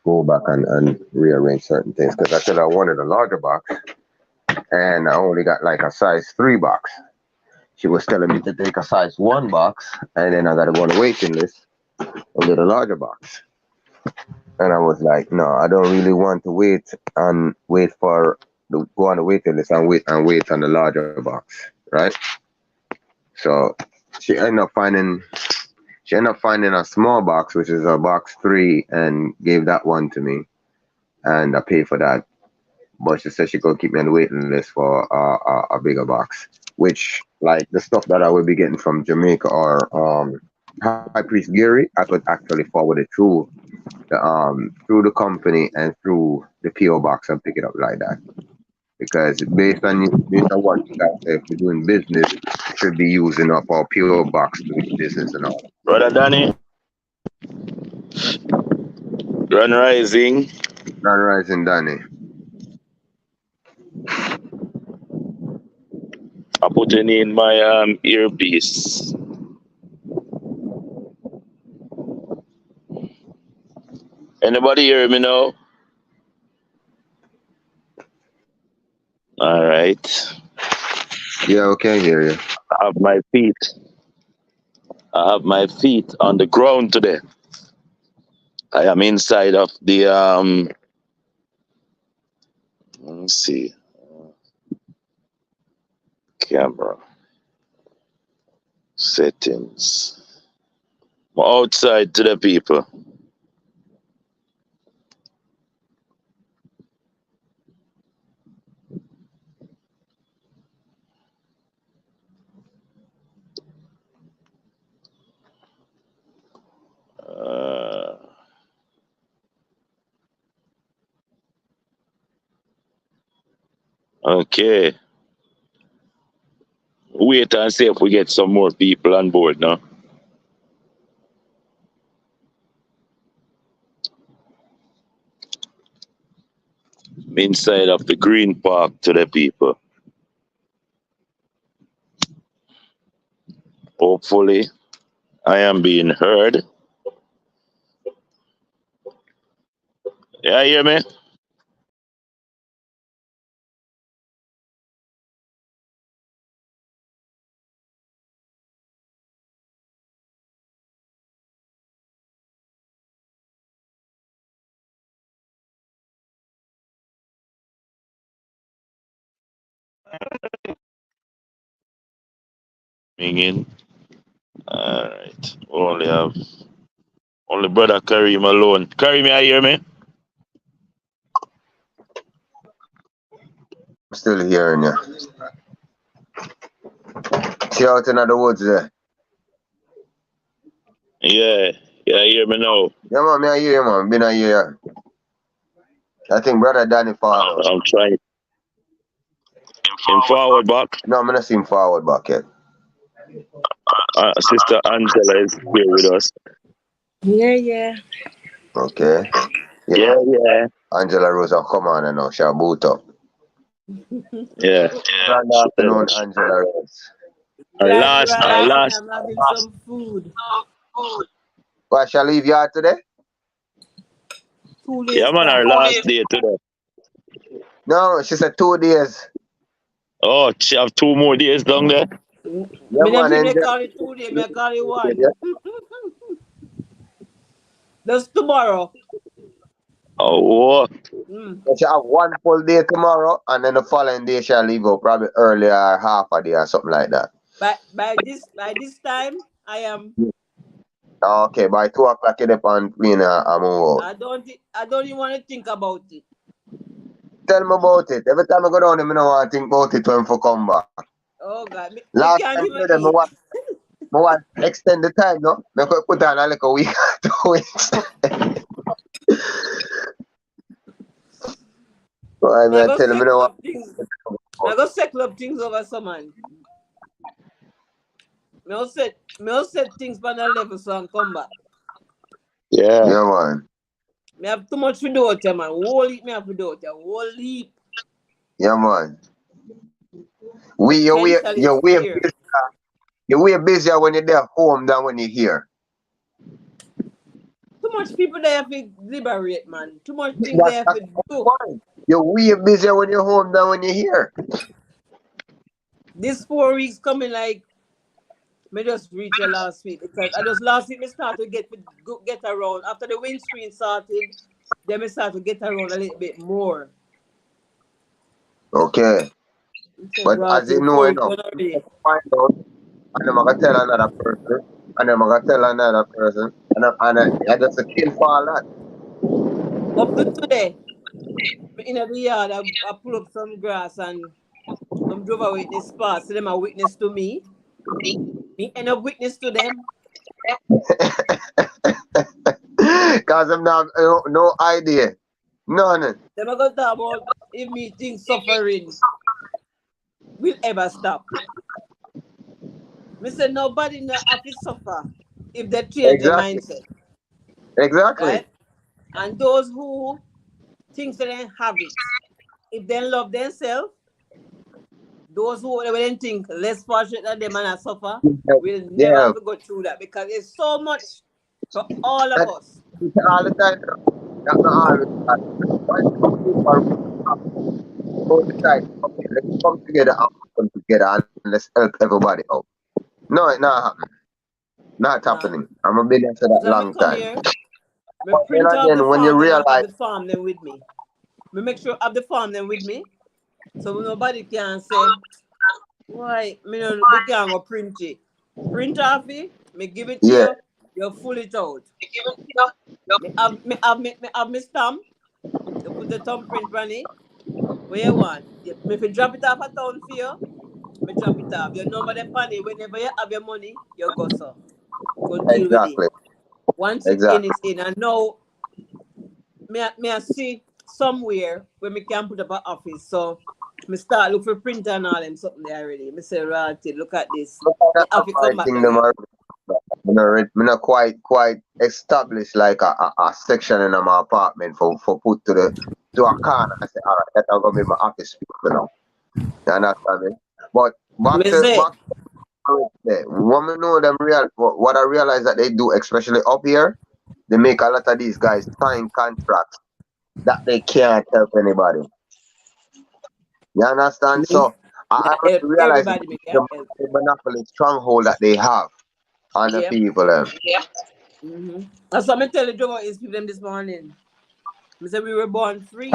go back and rearrange certain things because I said I wanted a larger box and I only got like a size 3 box. She was telling me to take a size 1 box and then I got to go on the waiting list and get a larger box. And I was like, no, I don't really want to wait for the go on the waiting list and wait on the larger box, right? So she ended up finding she ended up finding a small box, which is a box 3, and gave that one to me, and I paid for that. But she said she could keep me on the waiting list for a bigger box, which like the stuff that I would be getting from Jamaica or High Priest Gary, I could actually forward it through the company and through the PO box and pick it up like that. Because based on what you guys say, if we're doing business, we should be using up our PO box to do business and all. Brother Danny, Grand Rising. Grand Rising, Danny. I'm putting in my earpiece. Anybody hear me now? All right. Yeah, okay, hear you. I have my feet. I have my feet on the ground today. I am inside of the let me see, camera settings. I'm outside to the people. Uh, okay. Wait and see if we get some more people on board now. I'm inside of the green park to the people. Hopefully, I am being heard. Yeah, you hear me? Coming in. All right. Only brother Kareem alone. Kareem, you hear me? I'm still hearing you. She out in the woods there. Yeah. Yeah, you hear me now. Yeah, man, me I hear you, man. Been a year. I think brother Danny forward. I'm trying. In forward back. No, I'm not seeing forward back yet. Sister Angela is here with us. Yeah, yeah. Okay. Yeah, Yeah. yeah. Angela Rosa, come on and now. She'll boot up. Yeah. Good afternoon, Angela Rose. Grand Our Rising, last. I'm having some food. Well, shall I leave you out today? 2 days Yeah, man, our back. last day today. No, she said 2 days. Oh, she have 2 more days down there. Yeah, Me man. never And make call it 2 days, me call it one. That's tomorrow. Oh, Mm. she have one full day tomorrow, and then the following day she'll leave out probably earlier, half a day or something like that. By this time, I am. Okay, by 2 o'clock, you depend on I move out. I don't even want to think about it. Tell me about it. Every time I go down there, I don't want to think about it when I come back. Oh God, me Last can't time even I did, I eat. want to extend the time, no? I could put on like a week or 2 weeks. So I'm Me I go tell me, settle no. up things. Me I go settle up things over someone. Me will set things on a level so I come back. yeah. Yeah, man. Me have too much to do out here, man. Whole heap me have to do out here. Whole heap. Yeah, man. Potential is here. You're way busier when you're there home than when you're here. Too much people there have to liberate, man. Too much things they That's, have that's to the do. point. You're way busier when you're home than when you're here. This 4 weeks coming like me just reach here last week because I just last week me start to get around after the windscreen started. Then me start to get around a little bit more. Okay. But as you know, find out, and I'm gonna tell another person, and I'm gonna tell another person, and just a kill for all that. Up to today, in the yard, I pull up some grass and some drove a witness spot. So them a witness to me. Me end up witness to them. Cause I'm not no idea. None. Them are gonna talk about if me think suffering will ever stop. Me say nobody in the office suffer if they change their Exactly. mindset. Exactly. Right? And those who think they don't have it, if they love themselves, those who don't think less fortunate than them and suffer will never Yeah. have to go through that because it's so much for all of And us. all the time. That's not always bad. Why some people are all the time? Okay, let's come together and come together and let's help everybody out. No, it not happening. Not Nah. happening. I'm a been for that So I long come time. here, me But then print off the again, when you farm them and have realize, the farm them with me. Me make sure I have the farm them with me. So nobody can say, why, me can't go print it. Print off it, me give it to yeah, you full it out. Me have me stamp, you put the thumbprint on it. What you want? Me if you drop it off a town for you, me drop it off. Your number the funny, whenever you have your money, you go so. Go deal with it. exactly, Once it's in, exactly. it's in. And now me I see somewhere where me can put up an office. So me start look for printer and all them something there already. Me say, right, look at this. But Me that's have not to my come back thing. Them again. are, me not quite established like a section in my apartment for put to a corner. I say, all right, that's gonna be my office space now. You understand me? But Me say, back to there. Women know them real. What I realize that they do, especially up here, they make a lot of these guys sign contracts that they can't help anybody. You understand? me So I can't help realize everybody, me the, can't help. the monopoly stronghold that they have on the Yep. people. Mm-hmm. That's what I tell the driver is people them this morning. Me say we were born free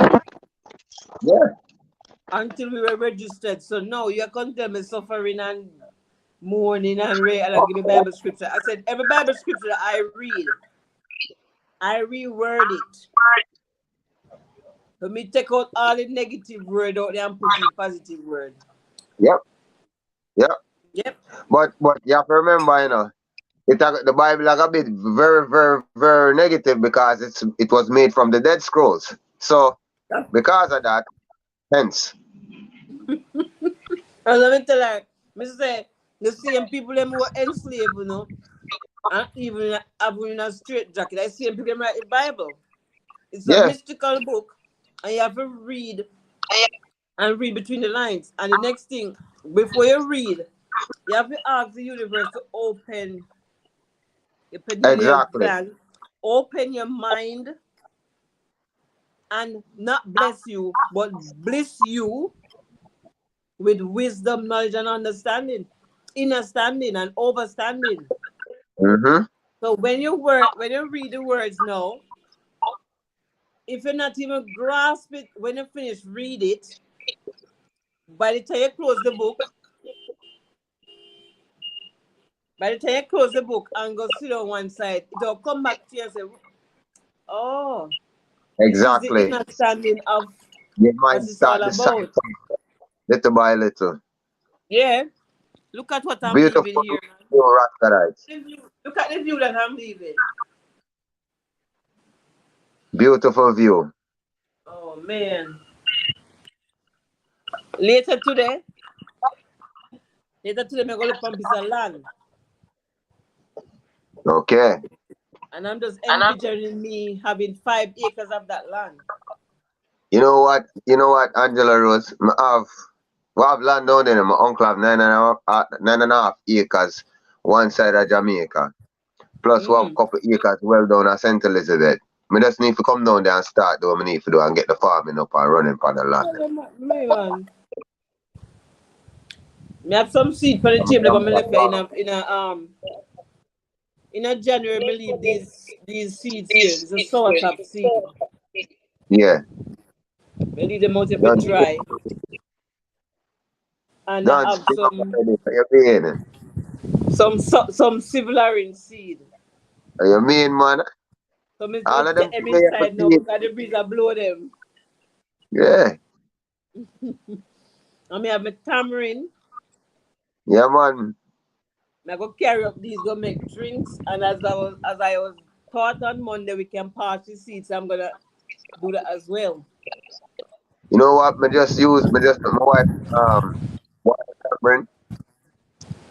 Yeah, until we were registered. So now you can't tell me suffering and mourning and and I give me Bible scripture. I said every Bible scripture that I read, I reword it. So me take out all the negative word out there and put in positive word. yep, yep. Yep. But you have to remember, the Bible like a bit very, very, very negative because it was made from the Dead Scrolls. So because of that, hence. And let me tell her, me say the same people them who were enslaved, and even having a straight jacket. I see people them write the Bible. It's a Yeah, mystical book, and you have to read and read between the lines. And the next thing, before you read, you have to ask the universe to open your pineal exactly. gland, open your mind, and not bless you, but bliss you with wisdom, knowledge, and understanding, understanding, and overstanding. Mm-hmm. So when you read the words now, if you're not even grasp it when you finish read it, by the time you close the book, and go sit on one side, it'll come back to you and say, oh, this is the Exactly. understanding of Your what mind it's all start about. decipher little by little. Yeah. Look at what I'm leaving Beautiful here. new Rascalites. Look at the view that I'm leaving. Beautiful view. Oh man. Later today, I'm gonna look for a piece of land. Okay. And I'm just envisioning me having 5 acres of that land. You know what? Angela Rose? We have land down there. My uncle have 9.5 acres one side of Jamaica. plus one couple acres well down at St. Elizabeth. Me just need to come down there and start doing what I need to do and get the farming up and running for the land. Man. Me have some seed for the table, but me left it in a January. Me leave these seeds here. This is a sour top seed. Yeah. Me leave them out a bit dry. And I have some civilarian seed. You mean, man? So me just get them inside now because the breeze will blow them. Yeah. And me have my tamarind. Yeah, man. I go carry up these, go make drinks. And as I was taught on Monday, we can pass the seeds. So I'm gonna do that as well. You know what? My wife boil tamarind,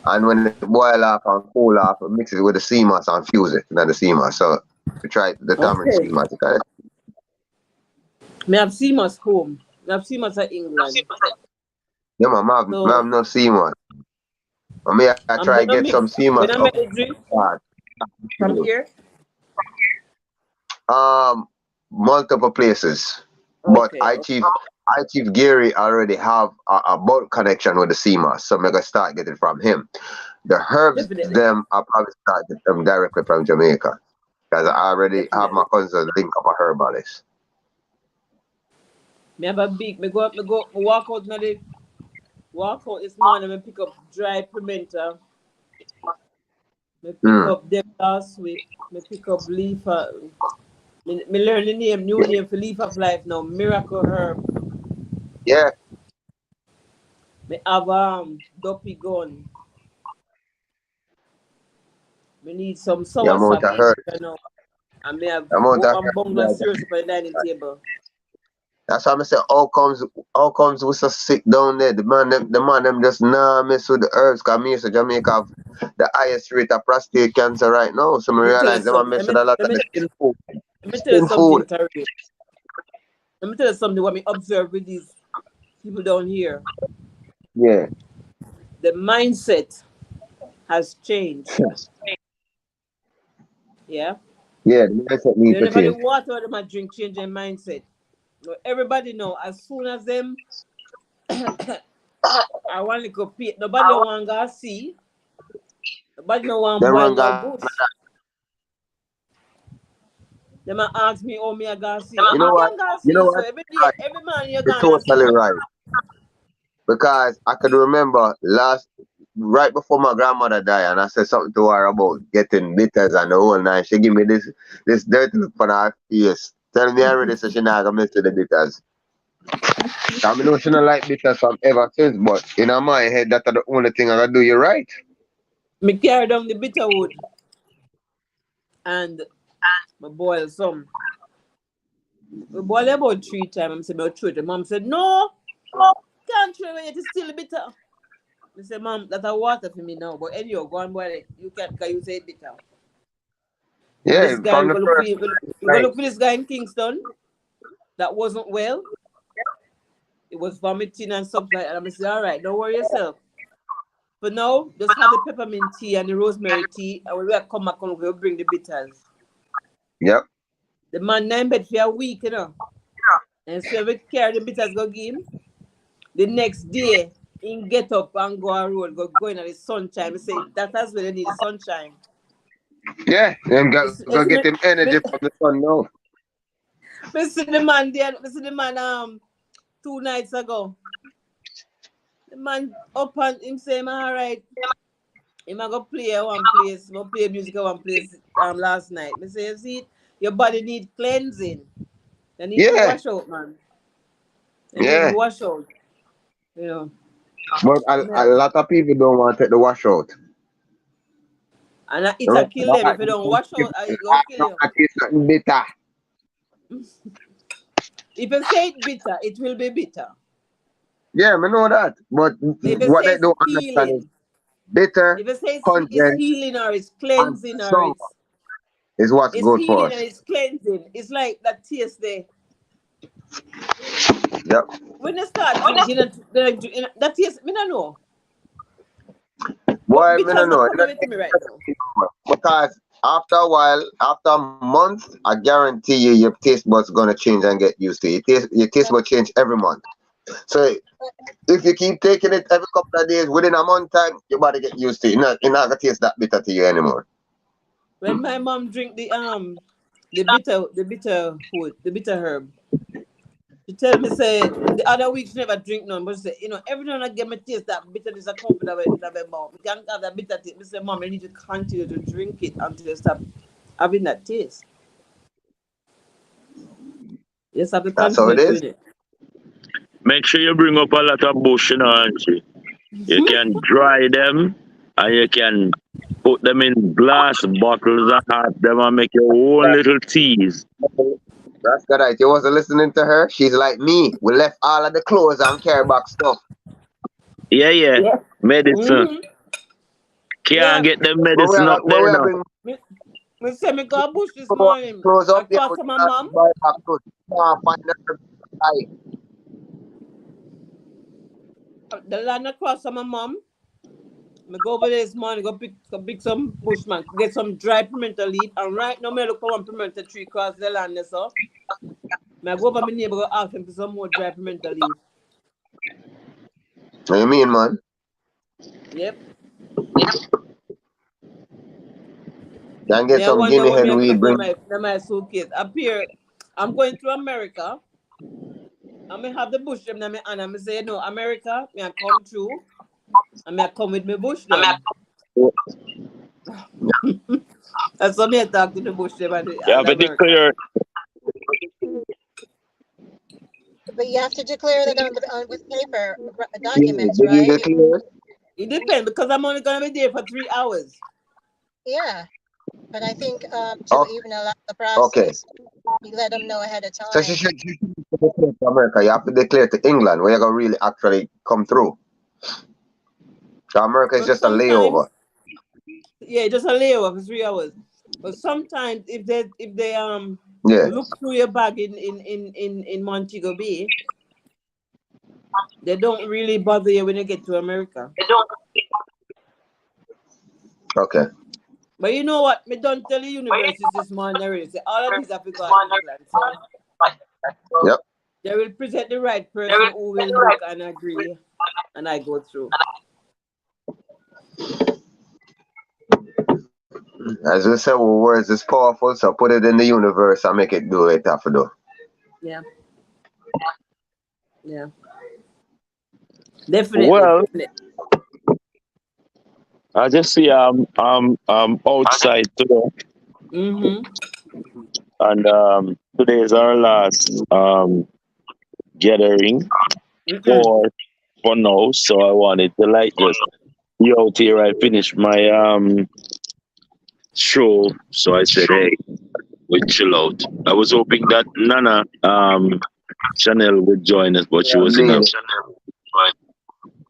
and when it boil off and cool off, I mix it with the sea moss and fuse it into the sea moss. So we try the tamarind sea moss. Me have sea moss home. Me have sea moss at England. Yeah, man, I have no sea moss. I try to get some sea moss. When I make the drink from here? Multiple places. But Chief Gary already have a boat connection with the sea moss, so I'm gonna start getting from him. The herbs, them I probably start get them directly from Jamaica, because I already have my cousin link up a herbalist. Me have a big. Me go walk out this morning. Me pick up dry pimento. Me pick up them last week. Me pick up leaf. Me learn the new name for leaf of life now. Miracle herb. Yeah. Me have duppy gun. Me need some sour sap now. And me have one bungalow serious for the dining table. That's why I say how comes we so sick down there. The man them just nah mess with the herbs, because me to Jamaica have the highest rate of prostate cancer right now. So I realize them mess with a lot of the thin food. Let me tell you something, Terry. Let me tell you something what we observe with these people down here. Yeah. The mindset has changed. Yeah? Yeah, the mindset needs to change. The water them drink change their mindset. Everybody know as soon as them I want to compete. Nobody want to see. Nobody no want to boil no bush. They might ask me, oh, me I gotta see. You know what? So every man you're gonna totally see. Right. Because I could remember right before my grandmother died, and I said something to her about getting bitters and the whole night. She give me this dirty look for her face. Tell me already so she not gonna mess with the bitters. I know she don't like bitters from ever since, but in my head that's the only thing I gotta do you right. Me carry down the bitter wood and I boil some. We boil about 3 times. I said, throw it. Mom said, no, can't throw it. It's still bitter. I said, Mom, that's a water for me now. But anyway, go and boil it. You can't, because you say it's bitter. Yeah, this guy, we're going to look for this guy in Kingston that wasn't well. It was vomiting and stuff like that. I'm say, all right, don't worry yourself. For now, just have the peppermint tea and the rosemary tea, and we'll come back and we'll bring the bitters. Yep. The man 9 bed for a week, you know. And so we carry the bitters go give him. The next day, he get up and go a road, go in the sunshine. We say that has when they need the sunshine. Yeah, then go get him energy from the sun now. We see the man there. We see the man 2 nights ago. The man up and him say, all right. He might go play at one place. He play music at one place last night. I say, you see, your body need cleansing. You need to wash out, man. You need to wash out. You know. But a lot of people don't want to take the wash out. And it'll kill them. If you don't wash out, it's going to kill you. It's nothing bitter. If you say it bitter, it will be bitter. Yeah, I know that. But what they don't understand is bitter, if you say it's healing or it's cleansing or it's what's good for us. And it's cleansing. It's like that taste there. Yep. When you start drinking, that taste, I don't know. Boy, I don't know. With me right now. Because After a while, after a month, I guarantee you your taste buds gonna change and get used to it. Your taste bud change every month. So if you keep taking it every couple of days, within a month time, your body get used to it. It's not gonna taste that bitter to you anymore. When my mom drink the bitter herb, she tell me say the other week she never drink none, but she say, every time I get my taste that bitterness I come with that mouth. We can't have that bitter taste. I say, Mom, I need to continue to drink it until you stop having that taste. You just have to That's how continue it is. doing it. Make sure you bring up a lot of bush, Auntie. You can dry them and you can put them in glass bottles and have them and make your own little teas. That's good. Right. You wasn't listening to her. She's like me. We left all of the clothes and carry back stuff. Yeah, yeah. Yeah. Medicine. Mm-hmm. Can't Yeah. get the But medicine up we there have now. been Me say me go bush this morning. clothes I up there. cross We to my can't mom. buy back clothes. We can't find her. The land across to my mom. Me go over there this morning, go pick some bushman, get some dry pimento leaf, and right now me look for one pimento tree across the land there, so. Me go over my neighbor go ask him for some more dry pimento leaf. What you mean, man? Yep. Then get Me I some wonder guinea what hen me weed. put Bring. in my suitcase. Up here, I'm going to America. And me have the bush them in my hand and me say, America, me I come through. And me I come with me bush them. That's what me I talk to the bush them You and have to America. declare. But you have to declare that with paper Yeah, documents, did you right? declare? It depends because I'm only gonna be there for 3 hours. Yeah. But I think to Okay. even allow the Okay. process, you let them know ahead of So time. she should declare to America. You have to declare to England where you're gonna really actually come through. So America is But just a sometimes, layover. yeah, just a layover for 3 hours. But sometimes if they Yeah. look through your bag in Montego Bay, they don't really bother you when you get to America. Okay. But you know what? Me don't tell the universities this morning already. Say all of these have to go to England. So Yep. they will present the right person who will look and agree, and I go through. As we say, well, words is powerful, so put it in the universe and make it do what it have to do. Yeah, yeah, definitely. Well, I just see outside today, Mm-hmm. and today is our last gathering Mm-mm. for now. So I wanted to like just be out here. I finished my show, so I said, hey, we chill out. I was hoping that Nana Chanel would join us, but she was Me.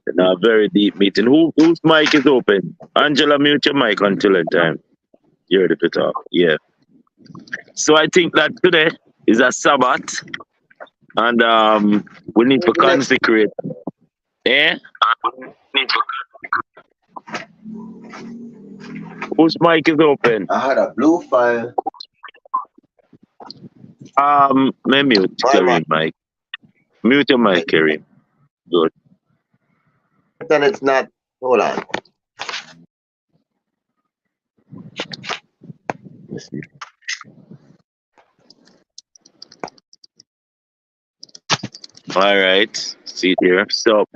in a very deep meeting. Whose mic is open? Angela, mute your mic until that time. You're the talk. Yeah. So I think that today is a Sabbath, and we need to The next consecrate. Eh? Whose mic is open? I had a blue file. May mute My man. Kareem mic. Mute your mic, Kareem. Good. Then it's not. Hold on. Let's see. All right. See it here. So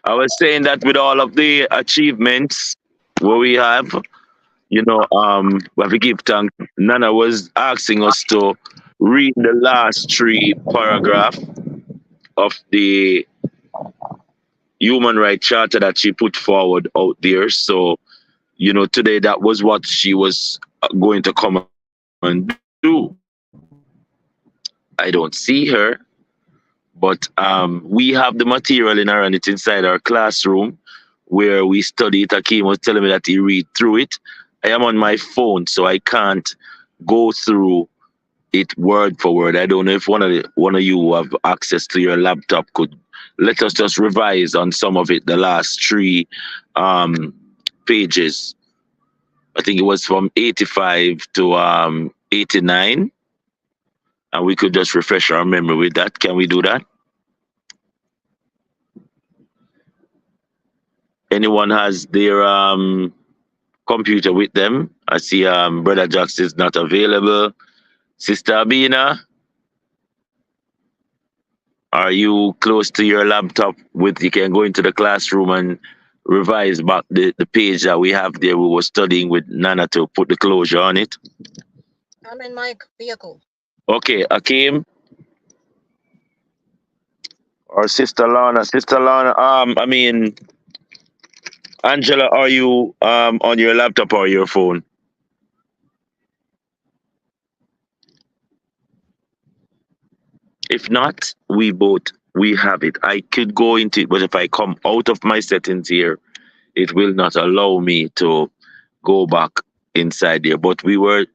I was saying that with all of the achievements where we have, we have to give thanks. Nana was asking us to read the last three paragraph of the human rights charter that she put forward out there. So, today that was what she was going to come and do. I don't see her, but we have the material in our and it's inside our classroom where we study it. Akeem was telling me that he read through it. I am on my phone, so I can't go through it word for word. I don't know if one of you who have access to your laptop could let us just revise on some of it, the last three pages. I think it was from 85 to 89, and we could just refresh our memory with that. Can we do that? Anyone has their computer with them? I see Brother Jax is not available. Sister Abina, are you close to your laptop with you can go into the classroom and revise back the page that we have there we were studying with Nana to put the closure on it? I'm in my vehicle. Okay, Akeem or Sister Lana. Sister Lana, I mean Angela, are you on your laptop or your phone? If not, we have it. I could go into it, but if I come out of my settings here, it will not allow me to go back inside there. But we were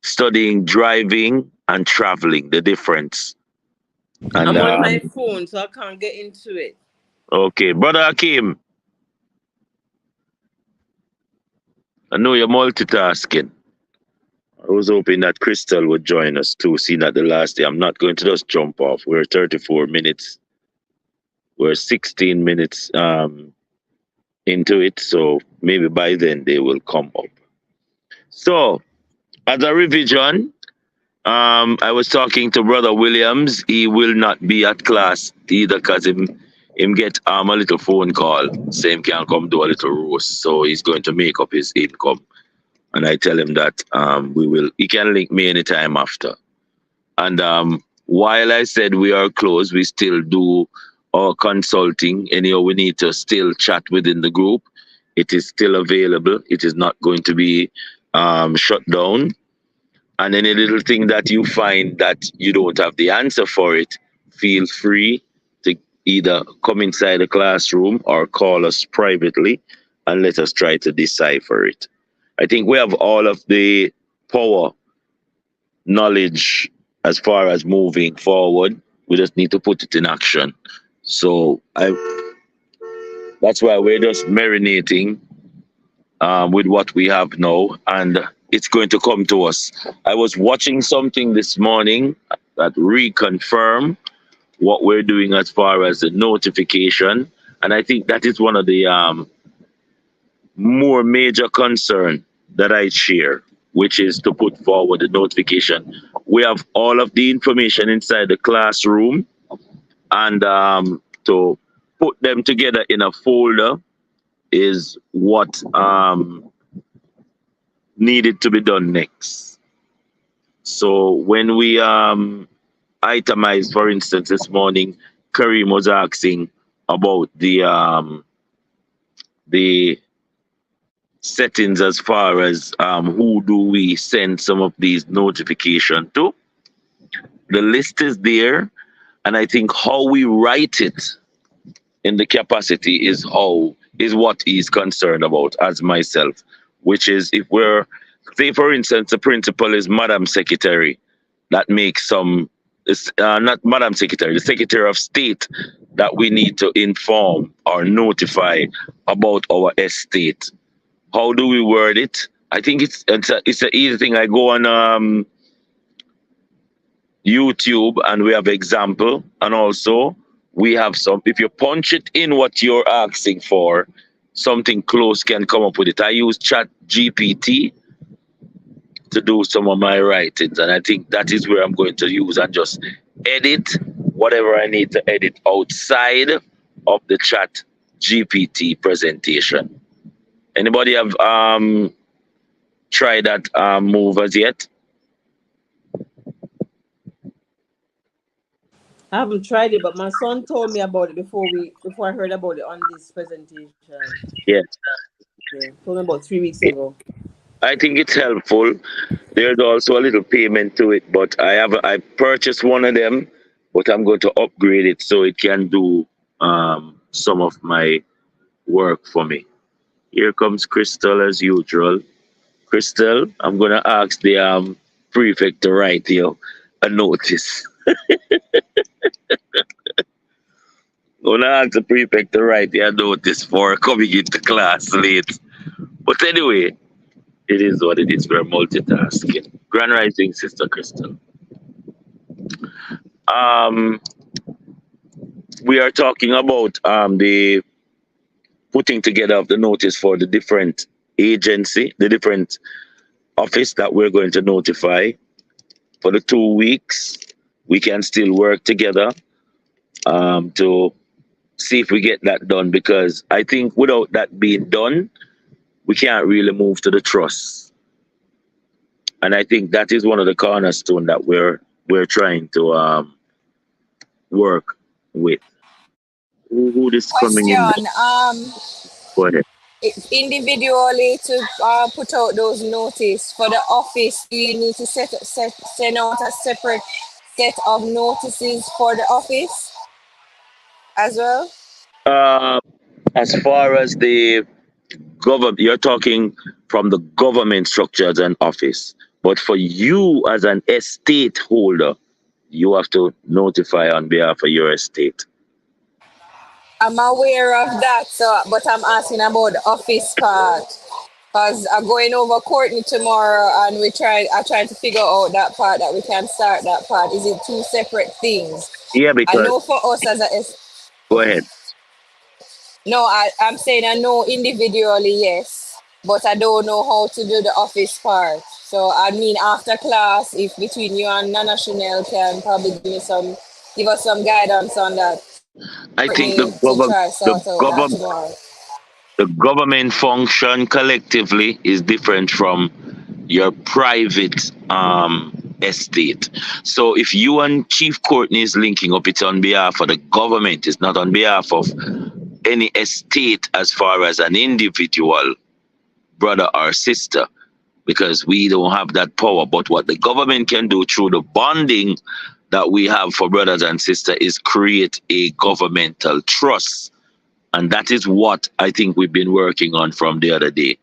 studying driving and traveling, the difference. And I'm on my phone, so I can't get into it. okay, Brother Akeem, I know you're multitasking. I was hoping that Crystal would join us too, seeing that the last day. I'm not going to just jump off. We're 34 minutes. We're 16 minutes into it, so maybe by then they will come up. So, as a revision, I was talking to Brother Williams. He will not be at class either because him get a little phone call saying can come do a little roast. So he's going to make up his income. And I tell him that he can link me anytime after. And while I said we are closed, we still do our consulting. Anyhow, we need to still chat within the group. It is still available. It is not going to be shut down. And any little thing that you find that you don't have the answer for it, feel free to either come inside the classroom or call us privately and let us try to decipher it. I think we have all of the power, knowledge as far as moving forward. We just need to put it in action. So that's why we're just marinating with what we have now, and it's going to come to us. I was watching something this morning that reconfirm what we're doing as far as the notification, and I think that is one of the more major concern that I share, which is to put forward the notification. We have all of the information inside the classroom, and to put them together in a folder is what needed to be done next. So when we itemized, for instance, this morning, Kareem was asking about the settings as far as who do we send some of these notifications to. The list is there, and I think how we write it in the capacity is what he's concerned about as myself, which is if we're say for instance the principal is Madam Secretary, that makes some it's not Madam Secretary, the Secretary of State that we need to inform or notify about our estate. How do we word it? I think it's an easy thing. I go on YouTube and we have example, and also we have some. If you punch it in what you're asking for, something close can come up with it. I use Chat GPT to do some of my writings, and I think that is where I'm going to use and just edit whatever I need to edit outside of the Chat GPT presentation. Anybody have tried that move as yet? I haven't tried it, but my son told me about it before I heard about it on this presentation. Yes. Yeah, told me about 3 weeks ago. I think it's helpful. There's also a little payment to it, but I purchased one of them, but I'm going to upgrade it so it can do some of my work for me. Here comes Crystal as usual. Crystal, I'm gonna ask the prefect to write you a notice. I'm gonna ask the prefect to write you a notice for coming into class late. But anyway, It is what it is. We're multitasking. Grand Rising, Sister Crystal. Um, we are talking about the putting together of the notice for the different agency, the different office that we're going to notify for the 2 weeks. We can still work together to see if we get that done, because I think without that being done, we can't really move to the trust. And I think that is one of the cornerstone that we're trying to work with. Who is coming in? Question. Go ahead. Individually to put out those notice for the office, do you need to send out a separate set of notices for the office as well? Uh, as far as the government, you're talking from the government structures and office. But for you as an estate holder, you have to notify on behalf of your estate. I'm aware of that, so but I'm asking about the office part. Because I'm going over Courtney tomorrow and I trying to figure out that part that we can start that part. Is it two separate things? Yeah, I because know for us as go okay. ahead. No, I'm saying I know individually, yes, but I don't know how to do the office part. So I mean, after class, if between you and Nana Chanel can probably give us some guidance on that. I think Courtney to try the sort out that government tomorrow. the government function collectively is different from your private estate. So if you and Chief Courtney is linking up, it's on behalf of the government. It's not on behalf of any estate as far as an individual brother or sister, because we don't have that power. But what the government can do through the bonding that we have for brothers and sisters is create a governmental trust. And that is what I think we've been working on from the other day.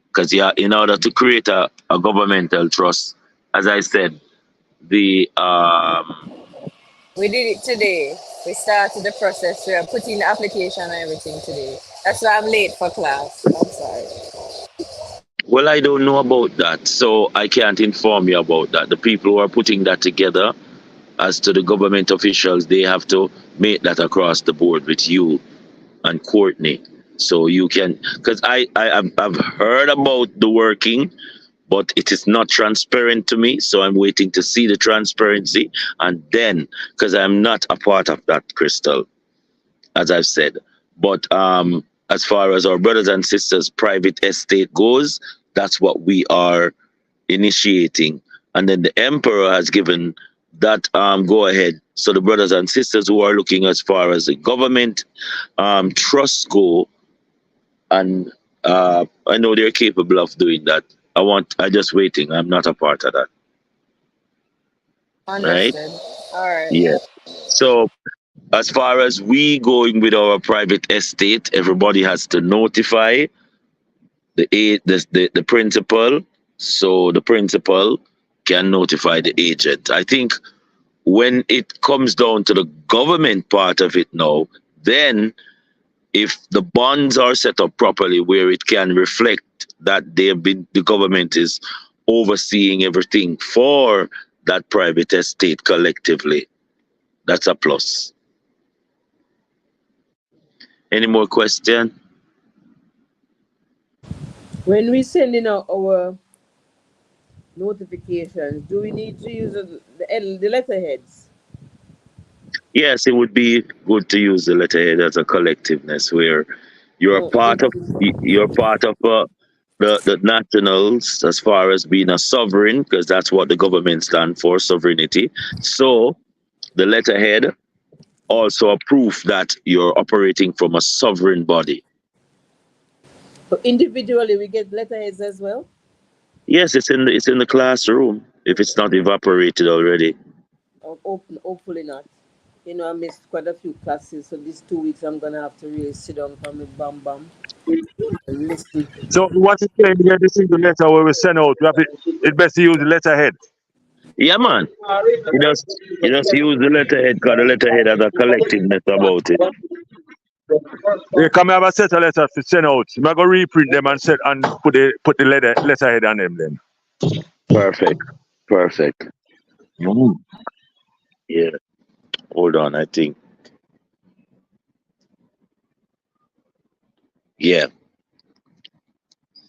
Because yeah, in order to create a governmental trust, as I said, the We did it today. We started the process. We are putting the application and everything today. That's why I'm late for class. I'm sorry. well, I don't know about that, so I can't inform you about that. The people who are putting that together, as to the government officials, they have to make that across the board with you and Courtney. So you can, because I've heard about the working, but it is not transparent to me. So I'm waiting to see the transparency, and then, because I'm not a part of that, Crystal, as I've said. But as far as our brothers and sisters' private estate goes, that's what we are initiating. And then the emperor has given that go ahead. So the brothers and sisters who are looking as far as the government trusts go, and I know they're capable of doing that. I just waiting. I'm not a part of that. Right? Understood. All right. Yeah. So as far as we going with our private estate, everybody has to notify the principal, so the principal can notify the agent. I think when it comes down to the government part of it now, then if the bonds are set up properly where it can reflect that the government is overseeing everything for that private estate collectively, that's a plus. Any more question? When we send in our notifications, do we need to use the letterheads? Yes, it would be good to use the letterhead as a collectiveness where you're No, part of you're part of the nationals as far as being a sovereign, because that's what the government stands for, sovereignty. So the letterhead also a proof that you're operating from a sovereign body. so individually we get letterheads as well. Yes, it's in the classroom if it's not evaporated already. Hopefully not. I missed quite a few classes, so these 2 weeks I'm gonna have to really sit down from the bam bam and listen. So what is saying here, this is the letter where we send out. We have it best to use the letterhead. Yeah, man. You just use the letterhead because the letterhead has a collectiveness about it. Yeah, come have a set of letters to send out. I'm gonna reprint them and set and put the letterhead on them then. Perfect. Perfect. Mm. Yeah. Hold on, I think. Yeah.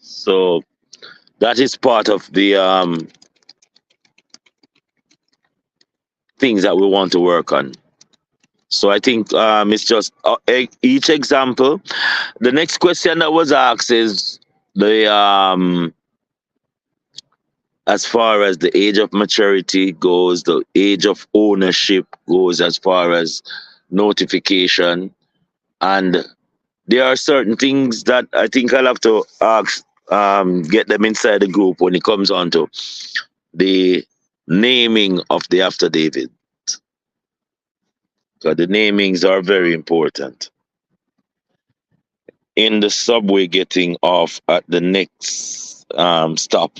So that is part of the things that we want to work on. So I think it's just each example. The next question that was asked is the as far as the age of maturity goes, the age of ownership goes, as far as notification, and there are certain things that I think I'll have to ask, get them inside the group when it comes on to the naming of the affidavit. Because the namings are very important. In the subway, getting off at the next stop.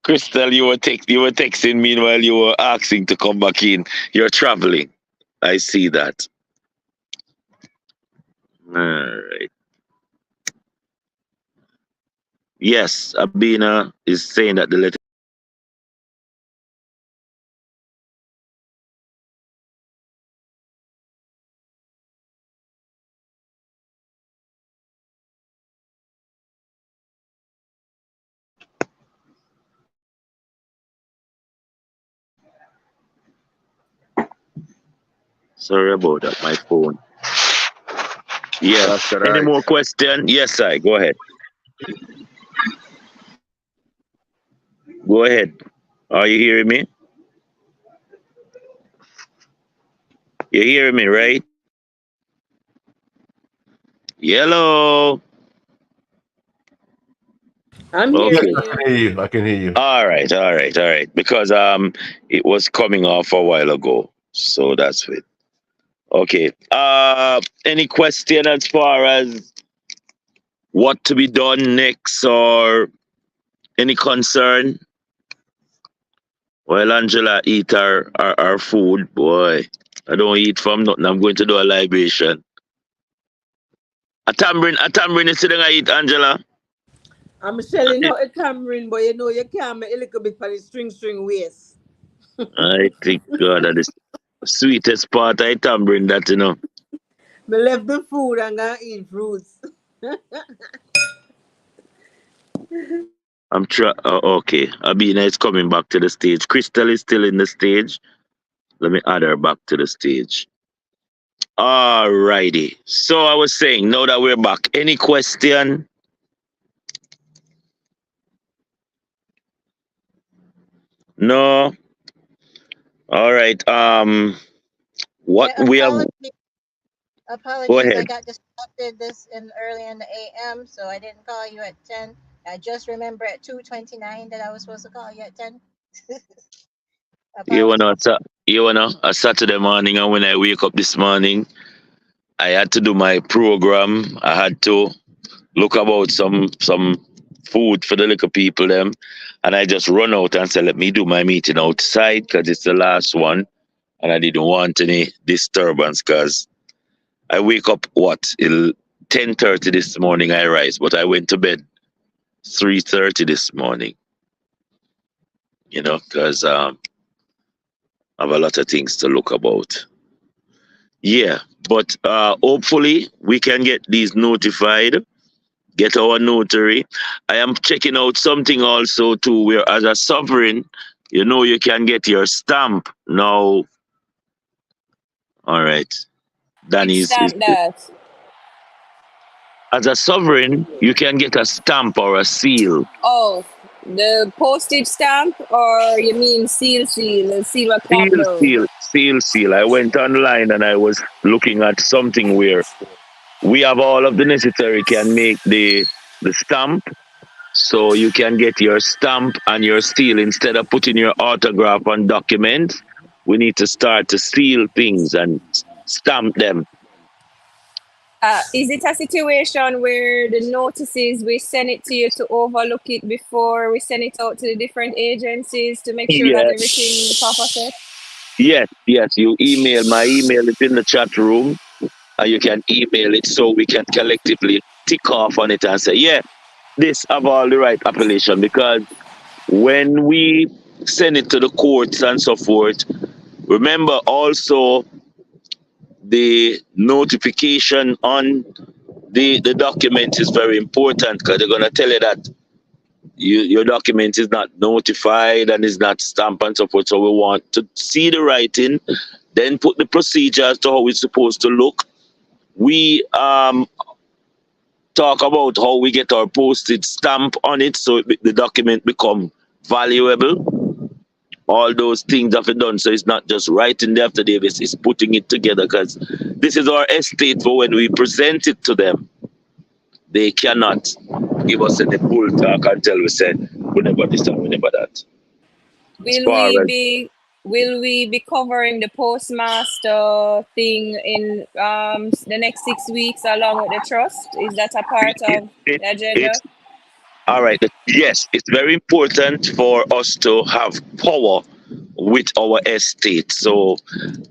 Crystal, you were texting me while you were asking to come back in. You're traveling. I see that. All right. Yes, Abina is saying that the letter. Sorry about that, my phone. Yeah. That's Any right. more question? Yes, I go ahead. Go ahead. Are you hearing me? You hearing me, right? Yellow. I'm Yes, hearing Okay. I you. can hear you. I can hear you. All right, all right, all right. Because it was coming off a while ago. So that's it. Okay. Any question as far as what to be done next or any concern? While Angela eat our food, boy. I don't eat from nothing. I'm going to do a libation. A tambourine is sitting I eat, Angela. I'm shelling out a tamarind, but you know you can't make a little bit for the string waist. I think God that is the sweetest part I tambourine that you know. Me left the food and gonna eat fruits. I'm try. Okay, Abina is coming back to the stage. Crystal is still in the stage. Let me add her back to the stage. Alrighty. So I was saying, now that we're back, any question? No. All right. What Yeah, we have? Go apologies. I ahead. got distracted this in early in the AM, so I didn't call you at 10. I just remember at 2:29 that I was supposed to call you at 10. You Apologies. wanna? A Saturday morning, and when I wake up this morning, I had to do my program. I had to look about some food for the little people them, and I just run out and say, let me do my meeting outside because it's the last one, and I didn't want any disturbance because I wake up 10:30 this morning. I rise, but I went to bed 3:30 this morning. Because I have a lot of things to look about. Yeah, but hopefully we can get these notified. Get our notary. I am checking out something also too, where as a sovereign, you can get your stamp now. All right, Which Danny's is stamp that? as a sovereign, you can get a stamp or a seal. Oh, the postage stamp, or you mean seal, seal what come Seal, down? seal, seal, seal. I went online and I was looking at something where we have all of the necessary can make the stamp. So you can get your stamp and your seal instead of putting your autograph on documents. We need to start to seal things and stamp them. Is it a situation where the notices we send it to you to overlook it before we send it out to the different agencies to make sure that Yeah, everything proper set? yes, yes. You email my email is in the chat room, and you can email it so we can collectively tick off on it and say, yeah, this have all the right appellation. Because when we send it to the courts and so forth, remember also the notification on the document is very important, because they're going to tell you that your document is not notified and is not stamped and so forth. So we want to see the writing, then put the procedure as to how it's supposed to look. We talk about how we get our postage stamp on it so the document become valuable. All those things have been done, so it's not just writing the affidavits, it's putting it together, because this is our estate. For when we present it to them, they cannot give us any bull talk until we say we never this and we never that. As Will far we as be will we be covering the postmaster thing in the next 6 weeks along with the trust? Is that a part it, of it, the agenda? it's all right. Yes, it's very important for us to have power with our estate. So,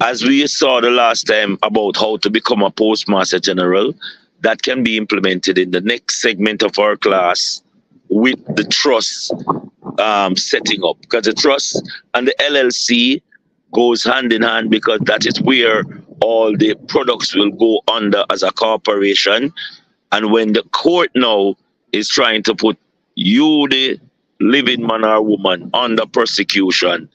as we saw the last time about how to become a postmaster general, that can be implemented in the next segment of our class with the trust setting up, because the trust and the LLC goes hand in hand, because that is where all the products will go under as a corporation. And when the court now is trying to put you, the living man or woman, under persecution,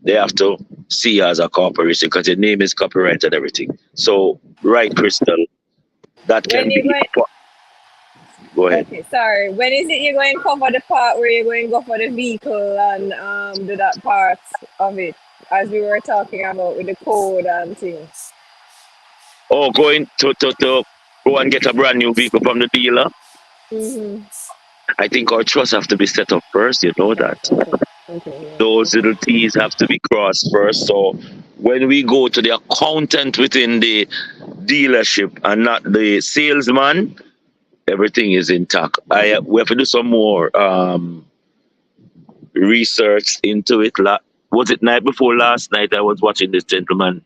they have to see you as a corporation, because your name is copyright and everything. So, right, Crystal, that When can you be. going Go ahead. Okay, sorry. When is it you're going to cover the part where you're going to go for the vehicle and do that part of it, as we were talking about with the code and things? Oh, going to go and get a brand new vehicle from the dealer. Mm-hmm. I think our trust have to be set up first. You know that. Okay. Okay. Yeah. Those little T's have to be crossed first. So when we go to the accountant within the dealership and not the salesman, everything is intact. We have to do some more research into it. Was it night before last night? I was watching this gentleman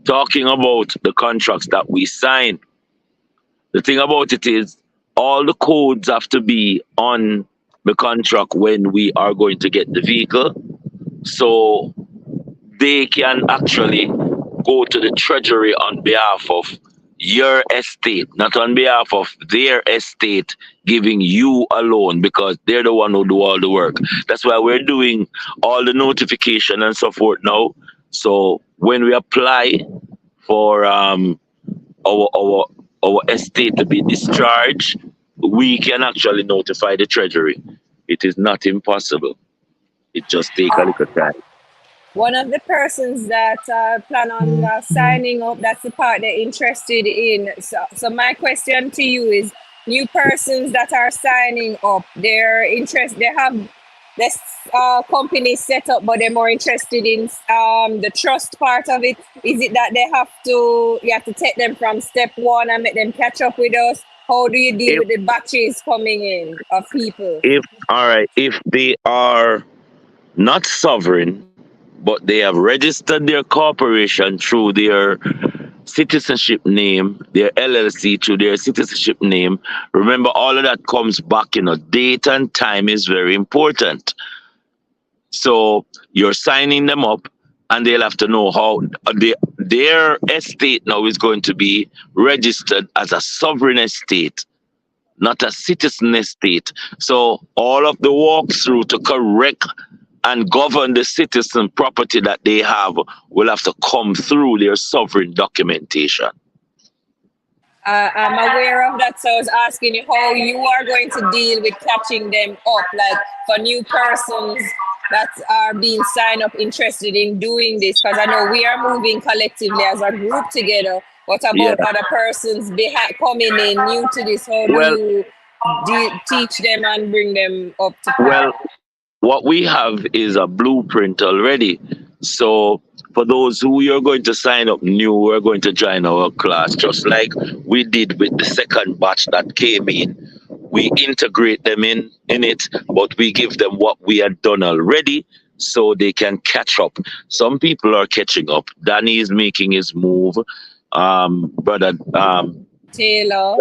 talking about the contracts that we signed. The thing about it is, all the codes have to be on the contract when we are going to get the vehicle. So they can actually go to the treasury on behalf of your estate, not on behalf of their estate, giving you a loan, because they're the one who do all the work. That's why we're doing all the notification and so forth now. So when we apply for our our our estate to be discharged, we can actually notify the treasury. It is not impossible. It just take a little time. One of the persons that plan on signing up, that's the part they're interested in. So my question to you is, new persons that are signing up, they have this company set up, but they're more interested in the trust part of it. Is it that you have to take them from step one and make them catch up with us? How do you deal If with the batches coming in of people? if all right, if they are not sovereign, but they have registered their corporation through their citizenship name, their LLC through their citizenship name. Remember, all of that comes back. Date and time is very important. So you're signing them up, and they'll have to know how their estate now is going to be registered as a sovereign estate, not a citizen estate. So all of the walkthrough to correct and govern the citizen property that they have will have to come through their sovereign documentation. I'm aware of that, so I was asking you how you are going to deal with catching them up, like for new persons that are being signed up interested in doing this, because I know we are moving collectively as a group together. What Yeah. about other persons coming in new to this? How do Well, you teach them and bring them up to well, par? what we have is a blueprint already. So for those who you're going to sign up new, we're going to join our class, just like we did with the second batch that came in. We integrate them in it, but we give them what we had done already so they can catch up. Some people are catching up. Danny is making his move. brother Taylor.